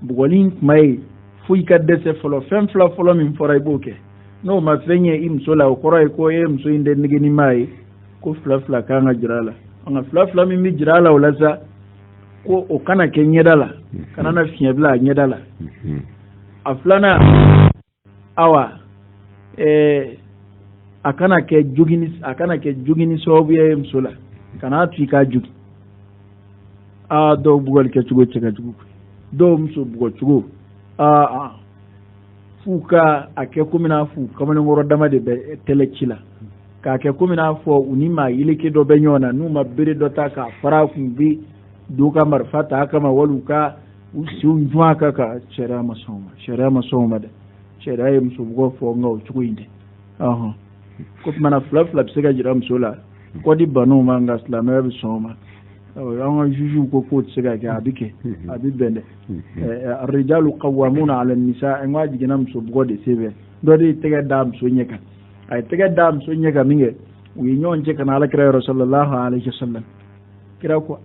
bugɔli in tuma ye fo i ka dɛsɛ fɔlɔ fɛn 2 fɔlɔ min fɔra i b'o kɛ n'o ma fɛn ye i muso la o kɔrɔ ye ko e muso in tɛ negeninma ye ko 2 kan ka jira a la nka 2 min bɛ jira a la o la sa ko o kana ke ɲɛda la kana na fiɲɛ bila a ɲɛda la a filanan awa a kana kɛ jogini sababuya ye muso la kana to i k'a jogi dɔw bugɔli kɛcogo cɛ ka jugu dɔw muso bugɔcogo f'u ka a kɛ komi n'a fɔ kamalenkɔrɔ dama de bɛ tɛlɛ ci la k'a kɛ komi n'a fɔ u ni maa yeleke dɔ bɛ ɲɔgɔn na n'u ma bere dɔ ta k'a fara kun bi do ka marifa ta a kama wali u ka u senw jun a kan ka sariya ma sɔn o ma dɛ sariya ye muso bugɔ fɔ nka o cogo in tɛ ko tumana fila bɛ se ka jira muso la kɔdi banuw ma nka silamɛya bɛ sɔn o ma an ka jujuw ko k'o tɛ se ka kɛ a bɛ kɛ a bɛ bɛn dɛ arijalu qawwamuna ala nisa n k'a jiginna muso bugɔ de se bɛ dɔ de ye tɛgɛ da muso ɲɛ kan a ye tɛgɛ da muso ɲɛ kan min kɛ u ye ɲɔgɔn cɛ ka na alakira yɔrɔ sallallahu alaihi wasallam kira ko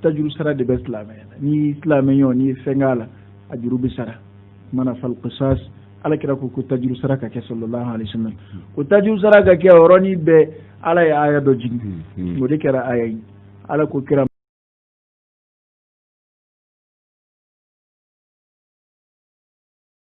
tajuru sara de bɛ silamɛya la ni silamɛ ɲɔgɔn n'i ye fɛn k'a la a juru bɛ sara mana fal qisas alakira ko tajuru sara ka kɛ sallallahu alaihi wasallam ko tajuru sara ka kɛ o yɔrɔnin bɛɛ ala ye aya dɔ jigin o de kɛra aya ye ala ko kira